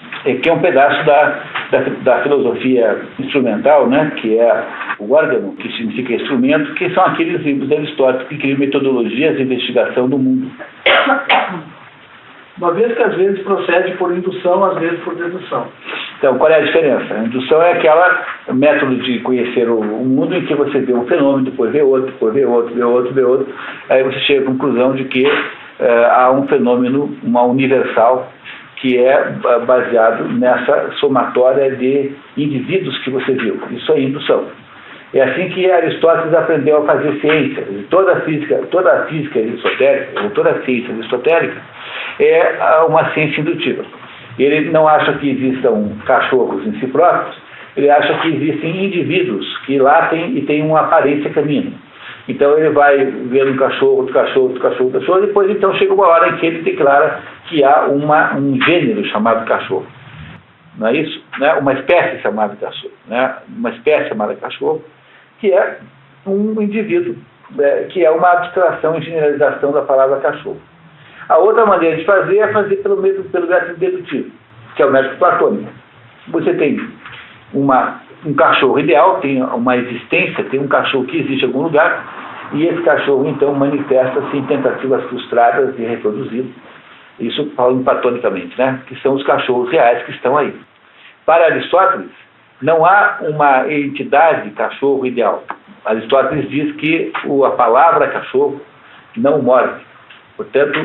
Que é um pedaço da filosofia instrumental, né, que é o órgão, que significa instrumento, que são aqueles livros de Aristóteles que criam metodologias de investigação do mundo. Uma vez que às vezes procede por indução, às vezes por dedução. Então, qual é a diferença? A indução é aquele método de conhecer o mundo em que você vê um fenômeno, depois vê outro, depois vê outro, vê outro, vê outro. Aí você chega à conclusão de que há um fenômeno, uma universal, que é baseado nessa somatória de indivíduos que você viu. Isso é indução. É assim que Aristóteles aprendeu a fazer ciência. Toda a física aristotélica, ou toda a ciência aristotélica, é uma ciência indutiva. Ele não acha que existam cachorros em si próprios, ele acha que existem indivíduos que latem e têm uma aparência canina. Então ele vai ver um cachorro, outro cachorro, outro cachorro, outro cachorro, e depois então chega uma hora em que ele declara que há um gênero chamado cachorro. Não é isso? Né? Uma espécie chamada cachorro. Né? Uma espécie chamada cachorro, que é um indivíduo, que é uma abstração e generalização da palavra cachorro. A outra maneira de fazer é fazer pelo método dedutivo, que é o método platônico. Você tem um cachorro ideal, tem uma existência, tem um cachorro que existe em algum lugar, e esse cachorro, então, manifesta-se em tentativas frustradas de reproduzi-lo. Isso falando platonicamente, né? Que são os cachorros reais que estão aí. Para Aristóteles, não há uma entidade cachorro ideal. Aristóteles diz que a palavra cachorro não morde. Portanto,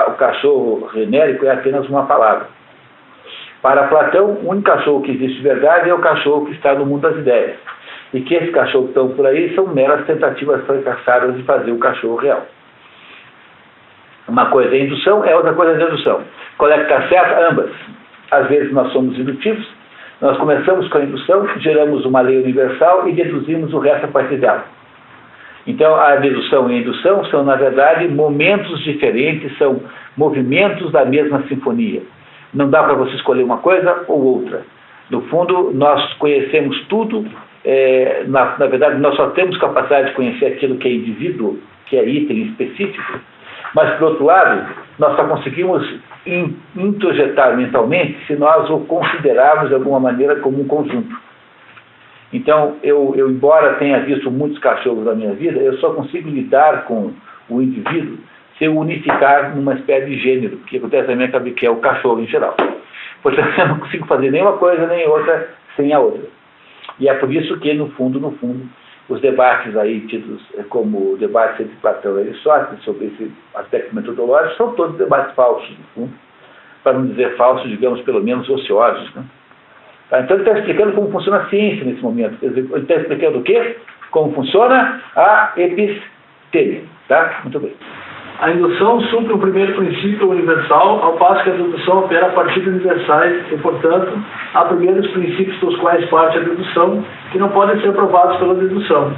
o cachorro genérico é apenas uma palavra. Para Platão, o único cachorro que existe de verdade é o cachorro que está no mundo das ideias. E que esses cachorros que estão por aí são meras tentativas fracassadas de fazer o cachorro real. Uma coisa é indução, outra coisa é dedução. Qual é que está certo? Ambas. Às vezes nós somos indutivos, nós começamos com a indução, geramos uma lei universal e deduzimos o resto a partir dela. Então, a dedução e a indução são, na verdade, momentos diferentes, são movimentos da mesma sinfonia. Não dá para você escolher uma coisa ou outra. No fundo, nós conhecemos tudo, na verdade, nós só temos capacidade de conhecer aquilo que é indivíduo, que é item específico, mas, por outro lado, nós só conseguimos introjetar mentalmente se nós o considerarmos de alguma maneira como um conjunto. Então, eu embora tenha visto muitos cachorros na minha vida, eu só consigo lidar com o indivíduo se eu unificar numa espécie de gênero, que acontece na minha cabeça, que é o cachorro em geral. Portanto, eu não consigo fazer nenhuma coisa nem outra sem a outra. E é por isso que, no fundo, os debates aí tidos como debates entre Platão e Aristóteles sobre esse aspecto metodológico são todos debates falsos, no fundo. Para não dizer falsos, digamos, pelo menos ociosos, né? Então ele está explicando como funciona a ciência nesse momento. Ele está explicando o quê? Como funciona a episteme. Tá? Muito bem. A indução supre o primeiro princípio universal, ao passo que a dedução opera a partir de universais e, portanto, há primeiros princípios dos quais parte a dedução, que não podem ser provados pela dedução,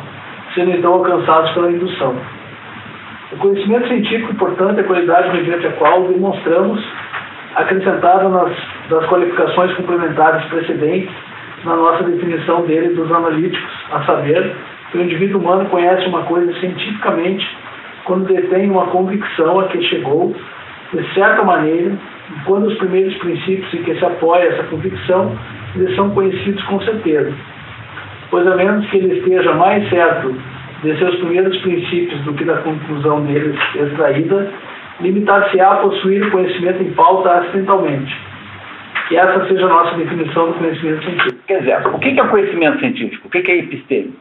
sendo então alcançados pela indução. O conhecimento científico, portanto, é a qualidade mediante a qual demonstramos, acrescentada das qualificações complementares precedentes, na nossa definição dele dos analíticos, a saber, que o indivíduo humano conhece uma coisa cientificamente quando detém uma convicção a que chegou, de certa maneira, e quando os primeiros princípios em que se apoia essa convicção lhes são conhecidos com certeza. Pois a menos que ele esteja mais certo de seus primeiros princípios do que da conclusão deles extraída, limitar-se-á a possuir o conhecimento em pauta acidentalmente. Que essa seja a nossa definição do conhecimento científico. Quer dizer, o que é o conhecimento científico? O que é episteme?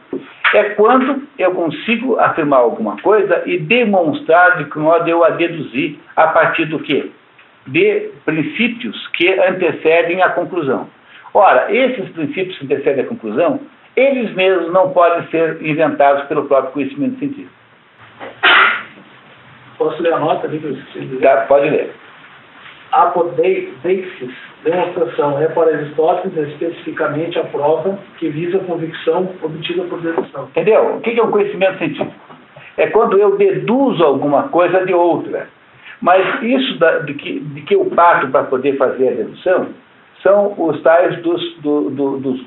É quando eu consigo afirmar alguma coisa e demonstrar de que modo eu a deduzir a partir do quê? De princípios que antecedem a conclusão. Ora, esses princípios que antecedem a conclusão, eles mesmos não podem ser inventados pelo próprio conhecimento científico. Posso ler a nota ali? Pode ler. Apodeixis, demonstração, é para Aristóteles especificamente a prova que visa a convicção obtida por dedução. Entendeu? O que é um conhecimento científico? É quando eu deduzo alguma coisa de outra. Mas isso de que eu parto para poder fazer a dedução são os tais dos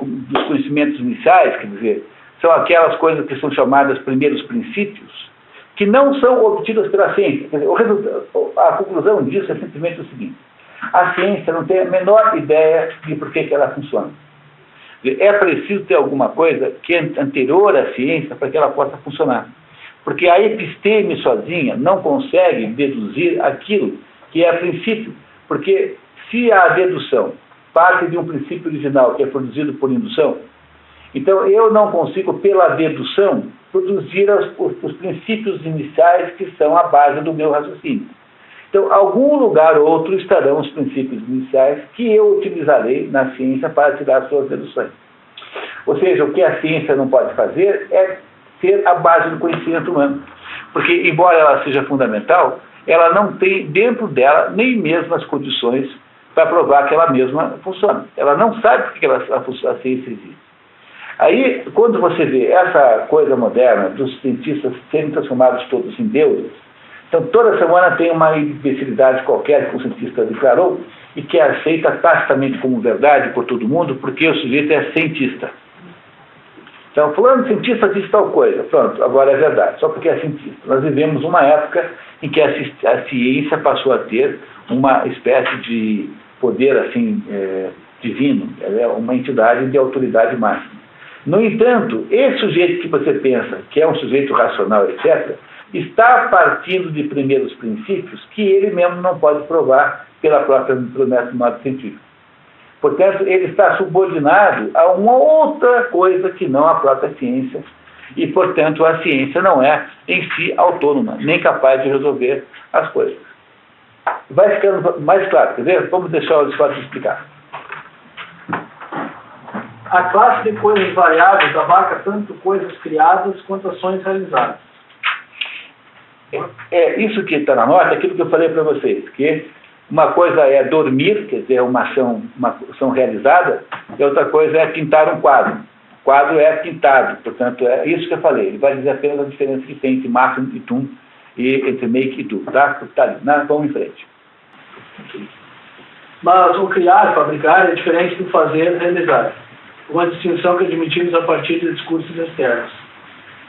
conhecimentos iniciais, quer dizer, são aquelas coisas que são chamadas primeiros princípios, que não são obtidas pela ciência. Quer dizer, a conclusão disso é simplesmente o seguinte: a ciência não tem a menor ideia de por que ela funciona. É preciso ter alguma coisa que é anterior à ciência para que ela possa funcionar. Porque a episteme sozinha não consegue deduzir aquilo que é a princípio. Porque se a dedução parte de um princípio original que é produzido por indução, então eu não consigo, pela dedução, produzir os princípios iniciais que são a base do meu raciocínio. Então, algum lugar ou outro estarão os princípios iniciais que eu utilizarei na ciência para tirar suas deduções. Ou seja, o que a ciência não pode fazer é ser a base do conhecimento humano. Porque, embora ela seja fundamental, ela não tem dentro dela nem mesmo as condições para provar que ela mesma funciona. Ela não sabe porque a ciência existe. Aí, quando você vê essa coisa moderna dos cientistas serem transformados todos em deuses, então toda semana tem uma imbecilidade qualquer que o cientista declarou e que é aceita tacitamente como verdade por todo mundo porque o sujeito é cientista. Então, fulano de cientista diz tal coisa, pronto, agora é verdade, só porque é cientista. Nós vivemos uma época em que a ciência passou a ter uma espécie de poder assim divino, ela é uma entidade de autoridade máxima. No entanto, esse sujeito que você pensa que é um sujeito racional, etc., está partindo de primeiros princípios que ele mesmo não pode provar pelo método científico. Portanto, ele está subordinado a uma outra coisa que não a própria ciência. E, portanto, a ciência não é, em si, autônoma, nem capaz de resolver as coisas. Vai ficando mais claro, quer ver? Vamos deixar o Aristóteles explicar. A classe de coisas variáveis abarca tanto coisas criadas quanto ações realizadas. Isso que está na nota, aquilo que eu falei para vocês, que uma coisa é dormir, quer dizer, uma ação realizada, e outra coisa é pintar um quadro. O quadro é pintado, portanto, é isso que eu falei. Ele vai dizer apenas a diferença que tem entre máximo e tum, e entre make e do, tá? Tá ali. Vamos em frente. Mas o criar, fabricar, é diferente do fazer, realizar. Uma distinção que admitimos a partir de discursos externos.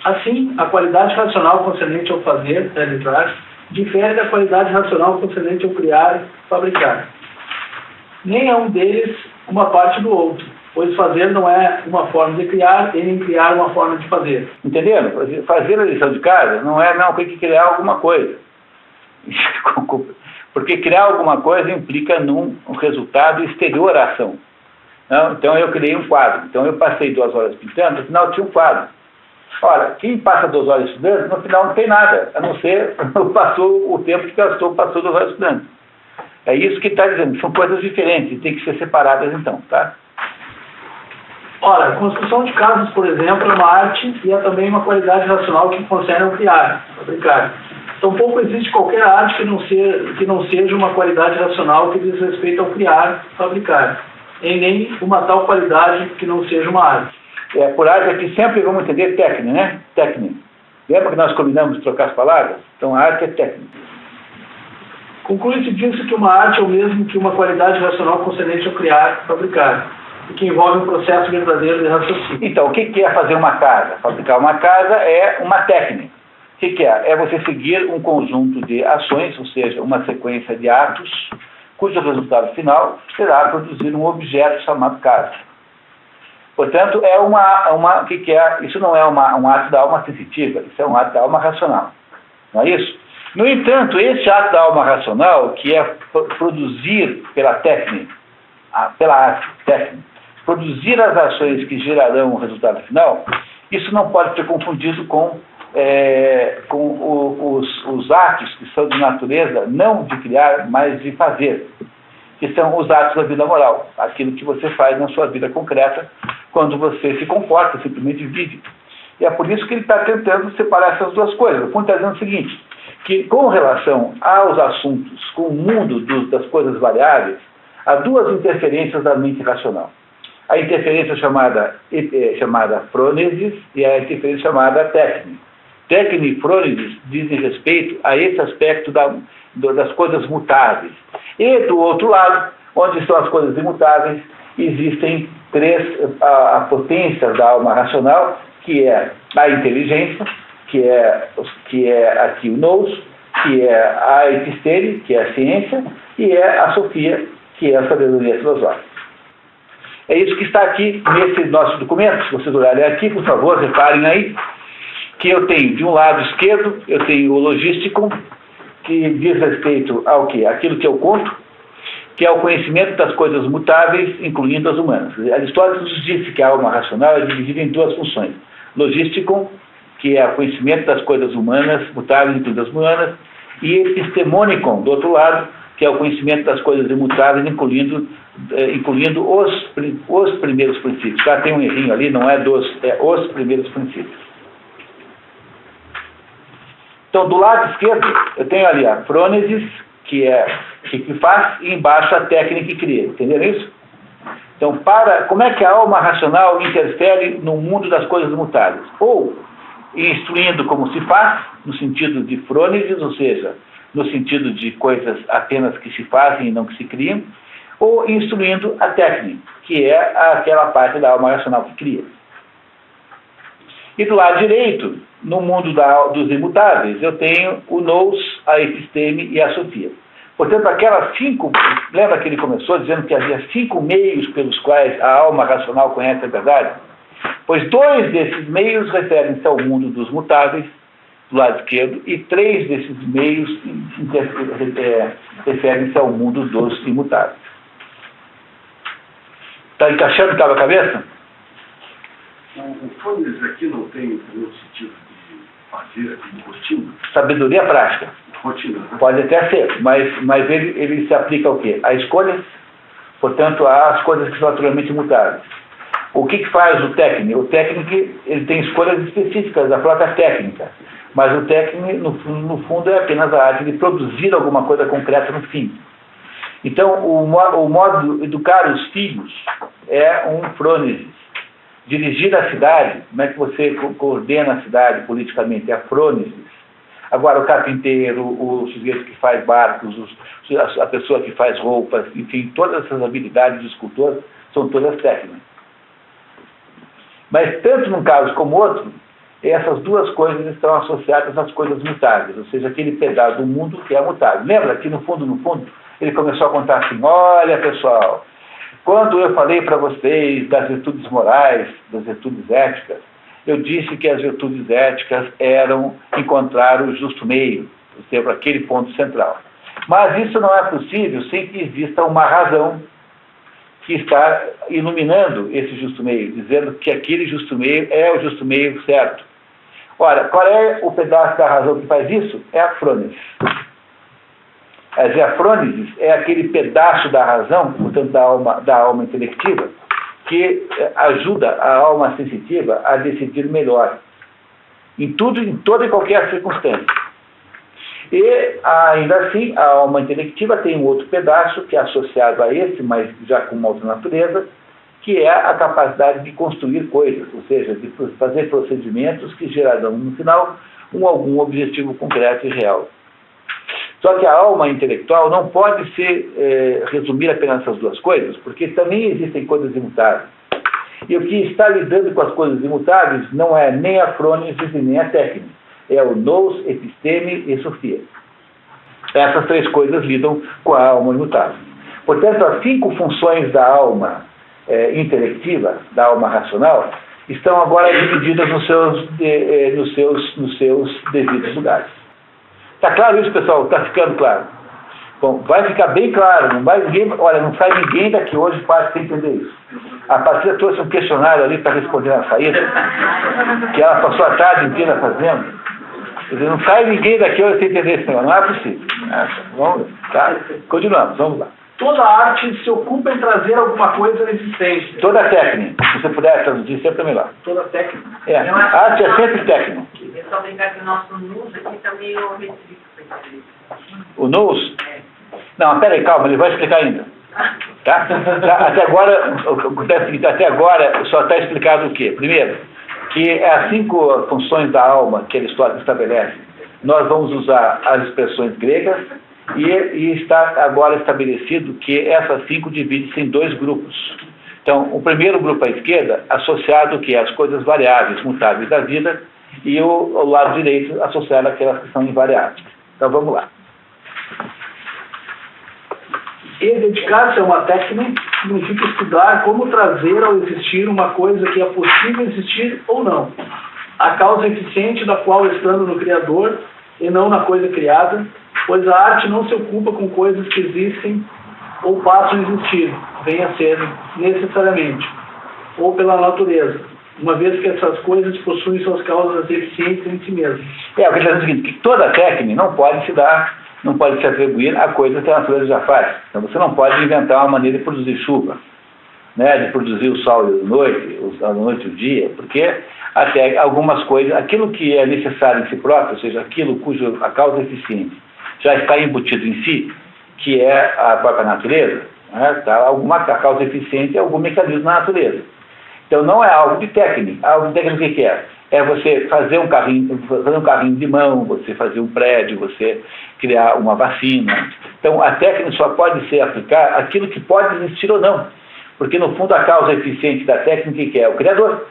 Assim, a qualidade racional concernente ao fazer, realizar, difere da qualidade racional concernente ao criar, fabricar. Nem é um deles uma parte do outro, pois fazer não é uma forma de criar e nem criar uma forma de fazer. Entendendo? Fazer a lição de casa não tem que criar alguma coisa. Porque criar alguma coisa implica num resultado exterior à ação. Não? Então eu criei um quadro. Então eu passei 2 horas pintando, no final tinha um quadro. Ora, quem passa 2 horas estudando, no final não tem nada, a não ser passou o tempo que gastou, passou 2 horas estudando. É isso que está dizendo, são coisas diferentes, tem que ser separadas então, tá? Ora, a construção de casas, por exemplo, é uma arte e é também uma qualidade racional que concerne ao criar, fabricar. Tampouco existe qualquer arte que não seja uma qualidade racional que diz respeito ao criar, fabricar, e nem uma tal qualidade que não seja uma arte. Por arte aqui sempre vamos entender técnica, né? Técnica. Lembra que nós combinamos de trocar as palavras? Então a arte é técnica. Conclui-se disso que uma arte é o mesmo que uma qualidade racional concernente ao criar, fabricar. e que envolve um processo verdadeiro de raciocínio. Então, o que é fazer uma casa? Fabricar uma casa é uma técnica. O que é? É você seguir um conjunto de ações, ou seja, uma sequência de atos, cujo resultado final será produzir um objeto chamado casa. Portanto, isso não é um ato da alma sensitiva, isso é um ato da alma racional. Não é isso? No entanto, esse ato da alma racional, que é produzir pela técnica, pela arte técnica, produzir as ações que gerarão o resultado final, isso não pode ser confundido com os atos que são de natureza não de criar, mas de fazer, que são os atos da vida moral, aquilo que você faz na sua vida concreta, quando você se comporta, simplesmente vive. E é por isso que ele está tentando separar essas duas coisas. O ponto está dizendo o seguinte, que com relação aos assuntos, com o mundo das coisas variáveis, há duas interferências da mente racional. A interferência chamada frônesis e a interferência chamada técnica. Técnica e frônesis dizem respeito a esse aspecto das coisas mutáveis. E, do outro lado, onde estão as coisas imutáveis, existem a potência da alma racional, que é a inteligência, que é aqui o nous, que é a episteme, que é a ciência, e é a sofia, que é a sabedoria filosófica. É isso que está aqui nesse nosso documento. Se vocês olharem aqui, por favor, reparem aí, que eu tenho, de um lado esquerdo, eu tenho o logístico, que diz respeito ao quê? Aquilo que eu conto, que é o conhecimento das coisas mutáveis, incluindo as humanas. Aristóteles disse que a alma racional é dividida em duas funções. Logístico, que é o conhecimento das coisas humanas, mutáveis, incluindo as humanas, e epistemônicon, do outro lado, que é o conhecimento das coisas imutáveis, incluindo os primeiros princípios. Tá? Tem um errinho ali, não é os primeiros princípios. Então, do lado esquerdo, eu tenho ali a frônesis, que é o que faz, e embaixo a técnica que cria. Entenderam isso? Então, como é que a alma racional interfere no mundo das coisas mutáveis? Ou instruindo como se faz, no sentido de frônesis, ou seja, no sentido de coisas apenas que se fazem e não que se criam, ou instruindo a técnica, que é aquela parte da alma racional que cria. E do lado direito, no mundo dos imutáveis, eu tenho o nous, a episteme e a sofia. Portanto, aquelas 5, lembra que ele começou dizendo que havia 5 meios pelos quais a alma racional conhece a verdade? Pois 2 desses meios referem-se ao mundo dos mutáveis, do lado esquerdo, e 3 desses meios referem-se ao mundo dos imutáveis. Está encaixando o cabo a cabeça? O frônesis aqui não tem nenhum sentido de fazer aqui de rotina? Sabedoria prática. Rotina, né? Pode até ser, mas ele se aplica ao quê? A escolhas, portanto, às coisas que são naturalmente mutáveis. O que faz o técnico? O técnico ele tem escolhas específicas da própria técnica, mas o técnico, no fundo, é apenas a arte de produzir alguma coisa concreta no fim. Então, o modo de educar os filhos é um frônesis. Dirigir a cidade, como é que você coordena a cidade politicamente? É a frônesis. Agora, o carpinteiro, o sujeito que faz barcos, a pessoa que faz roupas, enfim, todas essas habilidades do escultor são todas técnicas. Mas, tanto num caso como outro, essas duas coisas estão associadas às coisas mutáveis, ou seja, aquele pedaço do mundo que é mutável. Lembra que, no fundo, ele começou a contar assim, olha, pessoal, quando eu falei para vocês das virtudes morais, das virtudes éticas, eu disse que as virtudes éticas eram encontrar o justo meio, ou seja, aquele ponto central. Mas isso não é possível sem que exista uma razão que está iluminando esse justo meio, dizendo que aquele justo meio é o justo meio certo. Ora, qual é o pedaço da razão que faz isso? É a frônesis. Quer dizer, a frônesis é aquele pedaço da razão, portanto, da alma intelectiva, que ajuda a alma sensitiva a decidir melhor, em toda e qualquer circunstância. E, ainda assim, a alma intelectiva tem um outro pedaço, que é associado a esse, mas já com uma outra natureza, que é a capacidade de construir coisas, ou seja, de fazer procedimentos que gerarão, no final, algum objetivo concreto e real. Só que a alma intelectual não pode se resumir apenas essas duas coisas, porque também existem coisas imutáveis. E o que está lidando com as coisas imutáveis não é nem a frônesis e nem a técnica. É o nous, episteme e sofia. Essas três coisas lidam com a alma imutável. Portanto, as 5 funções da alma intelectiva, da alma racional, estão agora divididas nos seus devidos lugares. Está claro isso, pessoal? Está ficando claro? Bom, vai ficar bem claro. Não sai ninguém daqui hoje para entender isso. A Patrícia trouxe um questionário ali para responder na saída, que ela passou a tarde inteira fazendo. Quer dizer, não sai ninguém daqui hoje sem entender esse negócio. Não é possível. Vamos, tá? Continuamos, vamos lá. Toda arte se ocupa em trazer alguma coisa à existência. Toda técnica. Se você puder traduzir, sempre é melhor. Toda técnica. A arte é sempre técnica. É só lembrar que o nosso NUS aqui está meio restrito. O nous? Não, peraí, calma, ele vai explicar ainda. Tá? Até agora só está explicado o quê? Primeiro, que as 5 funções da alma que Aristóteles estabelece, nós vamos usar as expressões gregas e está agora estabelecido que essas 5 dividem-se em 2 grupos. Então, o primeiro grupo à esquerda, associado que às coisas variáveis, mutáveis da vida, e o lado direito associado àquelas que são invariáveis. Então, vamos lá. E dedicar-se a uma técnica significa estudar como trazer ao existir uma coisa que é possível existir ou não. A causa eficiente da qual estando no Criador e não na coisa criada, pois a arte não se ocupa com coisas que existem ou passam a existir, venha a ser necessariamente, ou pela natureza, uma vez que essas coisas possuem suas causas eficientes em si mesmas. O que ele está dizendo é o seguinte, que toda técnica não pode se atribuir a coisas que a natureza já faz. Então você não pode inventar uma maneira de produzir chuva, né, de produzir o sol e a noite e o dia, porque até algumas coisas, aquilo que é necessário em si próprio, ou seja, aquilo cuja a causa eficiente já está embutido em si, que é a própria natureza, né, tá, a causa eficiente é algum mecanismo na natureza. Então não é algo de técnica. Algo de técnica o que é? É você fazer um carrinho de mão, você fazer um prédio, você criar uma vacina. Então a técnica só pode ser aplicada aquilo que pode existir ou não. Porque no fundo a causa eficiente da técnica que é o Criador.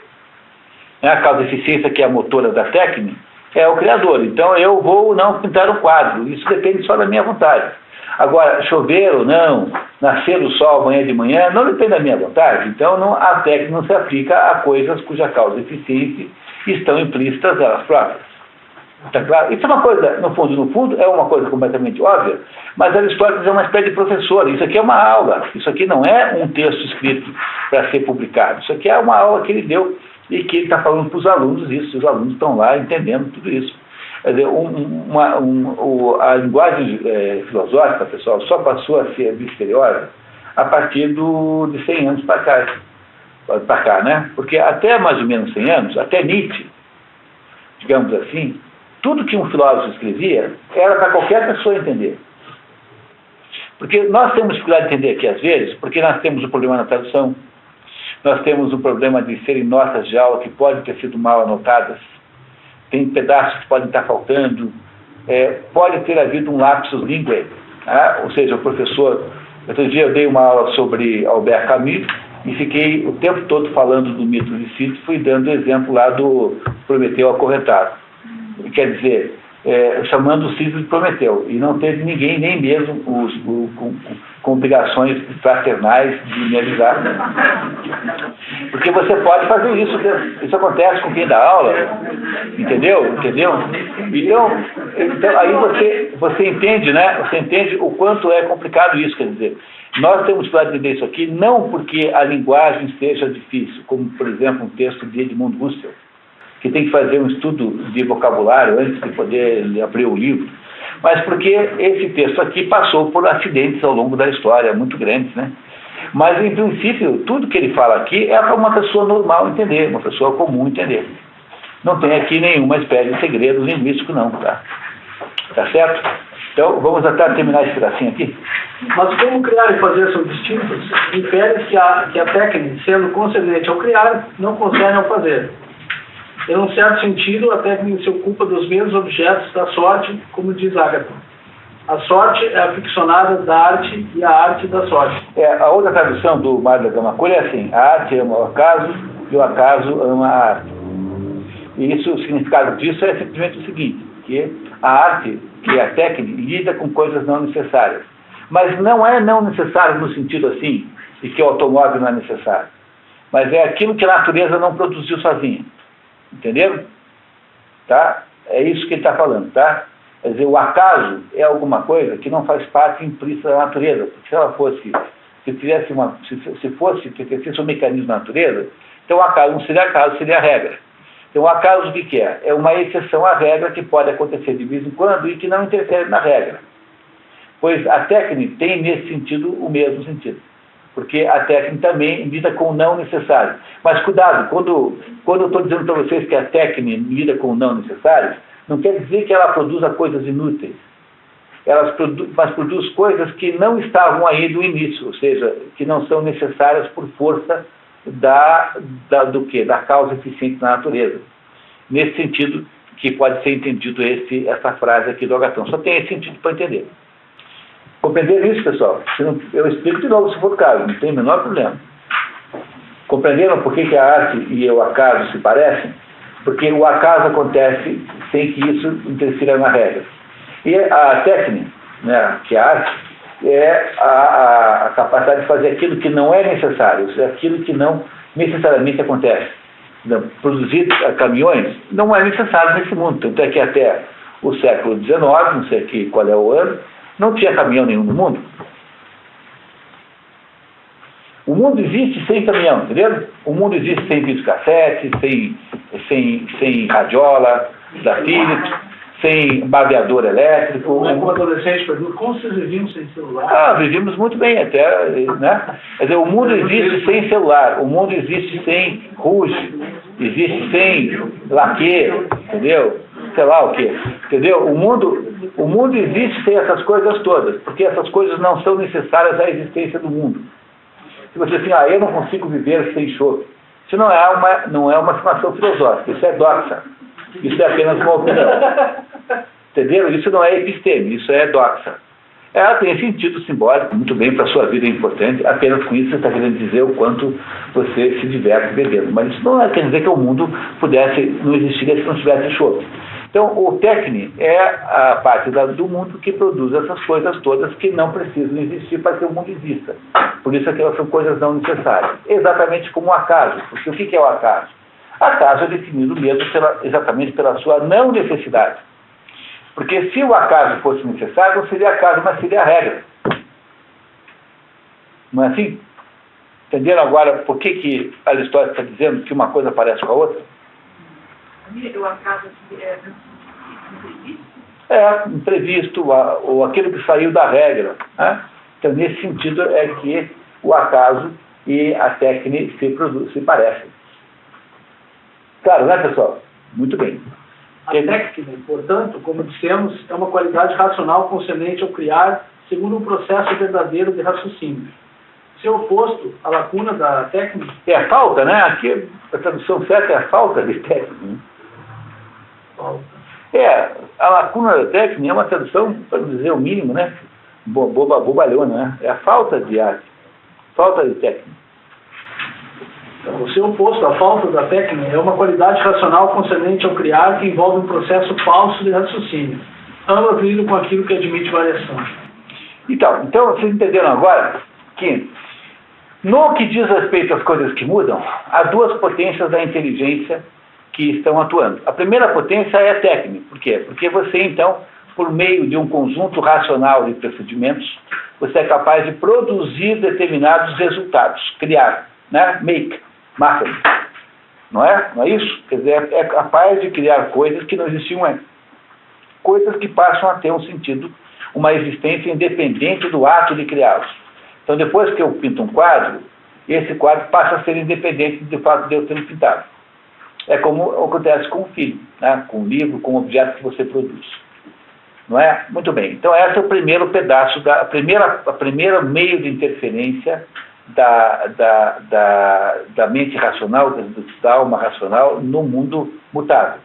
A causa eficiência que é a motora da técnica é o Criador. Então eu vou ou não pintar um quadro. Isso depende só da minha vontade. Agora, chover ou não, nascer o sol amanhã de manhã, não depende da minha vontade. Então a técnica não se aplica a coisas cuja causa eficiente estão implícitas elas próprias. Está claro? Isso é uma coisa, no fundo, é uma coisa completamente óbvia, mas Aristóteles é uma espécie de professor. Isso aqui é uma aula. Isso aqui não é um texto escrito para ser publicado. Isso aqui é uma aula que ele deu e que ele está falando para os alunos isso. Os alunos estão lá entendendo tudo isso. Quer dizer, a linguagem filosófica, pessoal, só passou a ser misteriosa a partir de 100 anos para cá, né? Porque até mais ou menos 100 anos, até Nietzsche, digamos assim, tudo que um filósofo escrevia era para qualquer pessoa entender. Porque nós temos dificuldade de entender aqui às vezes, porque nós temos o problema na tradução, nós temos o problema de serem notas de aula que podem ter sido mal anotadas, tem pedaços que podem estar faltando, pode ter havido um lapsus linguae, tá? Ou seja, o professor, outro dia eu dei uma aula sobre Albert Camus e fiquei o tempo todo falando do mito de Sísifo e dando o exemplo lá do Prometeu acorrentado. Quer dizer, chamando o Sísifo de Prometeu, e não teve ninguém, nem mesmo com obrigações fraternais de me avisar. Porque você pode fazer isso, isso acontece com quem dá aula, entendeu? Então aí você entende, né? Você entende o quanto é complicado isso, quer dizer, nós temos que entender isso aqui, não porque a linguagem seja difícil, como, por exemplo, um texto de Edmund Husserl, que tem que fazer um estudo de vocabulário antes de poder abrir o livro, mas porque esse texto aqui passou por acidentes ao longo da história, muito grandes, né? Mas, em princípio, tudo que ele fala aqui é para uma pessoa normal entender, uma pessoa comum entender. Não tem aqui nenhuma espécie de segredo linguístico, não, tá? Tá certo? Então, vamos até terminar esse pedacinho aqui. Mas como criar e fazer são distintos, infere-se que a técnica, sendo concernente ao criar, não concerne ao fazer. Em um certo sentido, a técnica se ocupa dos mesmos objetos da sorte, como diz Ágata. A sorte é aficionada da arte e a arte da sorte. A outra tradução do Mário da Gama Coelho é assim: a arte ama o acaso e o acaso ama a arte. E isso, o significado disso é simplesmente o seguinte, que a arte, que é a técnica, lida com coisas não necessárias. Mas não é não necessário no sentido assim, de que o automóvel não é necessário. Mas é aquilo que a natureza não produziu sozinha. Entenderam? Tá? É isso que ele está falando, tá? Quer dizer, o acaso é alguma coisa que não faz parte implícita da natureza. Porque se ela fosse, se fosse, pertencesse um mecanismo da natureza, então o acaso não seria acaso, seria a regra. Então o acaso o que é? É uma exceção à regra que pode acontecer de vez em quando e que não interfere na regra. Pois a técnica tem nesse sentido o mesmo sentido. Porque a técnica também lida com o não necessário. Mas cuidado, quando eu estou dizendo para vocês que a técnica lida com o não necessário, não quer dizer que ela produza coisas inúteis. Mas produz coisas que não estavam aí no início, ou seja, que não são necessárias por força da causa eficiente da natureza. Nesse sentido que pode ser entendido essa frase aqui do Agatão. Só tem esse sentido para entender. Compreenderam isso, pessoal? Eu explico de novo se for o caso, não tem o menor problema. Compreenderam por que a arte e o acaso se parecem? Porque o acaso acontece sem que isso interfira na regra. E a técnica, né, que é a arte, é a capacidade de fazer aquilo que não é necessário, ou seja, aquilo que não necessariamente acontece. Produzir caminhões não é necessário nesse mundo. Tanto é que até o século XIX, não sei aqui qual é o ano, não tinha caminhão nenhum no mundo. O mundo existe sem caminhão, entendeu? O mundo existe sem videocassete, sem radiola da Philips, sem barbeador elétrico. Como adolescente pergunta, como vocês viviam sem celular? Vivíamos muito bem até, né? Quer dizer, o mundo existe sem celular, o mundo existe sem rouge, existe sem laque, entendeu? Sei lá o quê, entendeu? O mundo existe sem essas coisas todas, porque essas coisas não são necessárias à existência do mundo. Se você assim, eu não consigo viver sem chope. Isso não é uma afirmação filosófica, isso é doxa. Isso é apenas uma opinião. Entenderam? Isso não é episteme, isso é doxa. Ela tem sentido simbólico, muito bem, para a sua vida é importante, apenas com isso você está querendo dizer o quanto você se diverte bebendo. Mas isso não quer dizer que o mundo não existiria se não tivesse chope. Então, o técnico é a parte do mundo que produz essas coisas todas que não precisam existir para que o mundo exista. Por isso é que elas são coisas não necessárias. Exatamente como o acaso. Porque o que é o acaso? Acaso é definido mesmo exatamente pela sua não necessidade. Porque se o acaso fosse necessário, não seria acaso, mas seria a regra. Não é assim? Entenderam agora por que Aristóteles está dizendo que uma coisa parece com a outra? O acaso é imprevisto? Imprevisto, ou aquilo que saiu da regra. Né? Então, nesse sentido, é que o acaso e a técnica se parecem. Claro, né, pessoal? Muito bem. A técnica, portanto, como dissemos, é uma qualidade racional concernente ao criar segundo um processo verdadeiro de raciocínio. Seu oposto, a lacuna da técnica... É a falta, né? Aqui a tradução certa é a falta de técnica. Falta. A lacuna da técnica é uma tradução, para dizer o mínimo, né? Bobalhona, né? É a falta de arte, falta de técnica. Então, o seu oposto, a falta da técnica, é uma qualidade racional concernente ao criar que envolve um processo falso de raciocínio. Ambas lidam com aquilo que admite variação. Então, vocês entenderam agora que, no que diz respeito às coisas que mudam, há duas potências da inteligência que estão atuando. A primeira potência é a técnica. Por quê? Porque você, então, por meio de um conjunto racional de procedimentos, você é capaz de produzir determinados resultados, criar, né? Máquina. Não é? Não é isso? Quer dizer, é capaz de criar coisas que não existiam antes. Coisas que passam a ter um sentido, uma existência independente do ato de criá-los. Então, depois que eu pinto um quadro, esse quadro passa a ser independente do fato de eu ter pintado. É como acontece com o filme, né? Com o livro, com o objeto que você produz. Não é? Muito bem. Então, esse é o primeiro pedaço, a primeira meio de interferência da mente racional, da alma racional, no mundo mutável.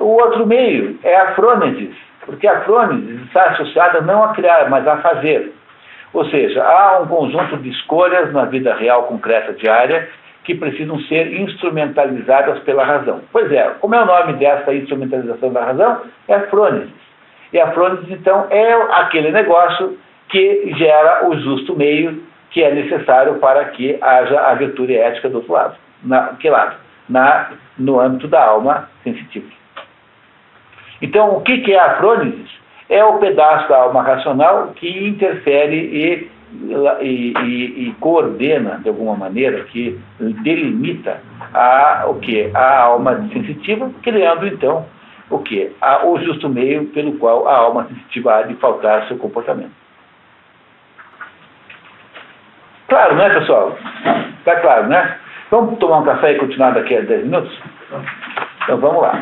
O outro meio é a frônesis Porque a frônese está associada não a criar, mas a fazer. Ou seja, há um conjunto de escolhas na vida real concreta diária que precisam ser instrumentalizadas pela razão. Pois é, como é o nome dessa instrumentalização da razão? É a frônese. E a frônese, então, é aquele negócio que gera o justo meio que é necessário para que haja a virtude ética do outro lado. Que lado? No âmbito da alma sensitiva. Então, o que é a frônese? É o pedaço da alma racional que interfere e coordena, de alguma maneira, que delimita o quê? A alma sensitiva, criando, então, o quê? O justo meio pelo qual a alma sensitiva há de faltar seu comportamento. Claro, né, pessoal? Está claro, né? Vamos tomar um café e continuar daqui a 10 minutos? Então, vamos lá.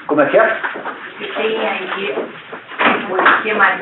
Como é que é? Você tem aí o que mais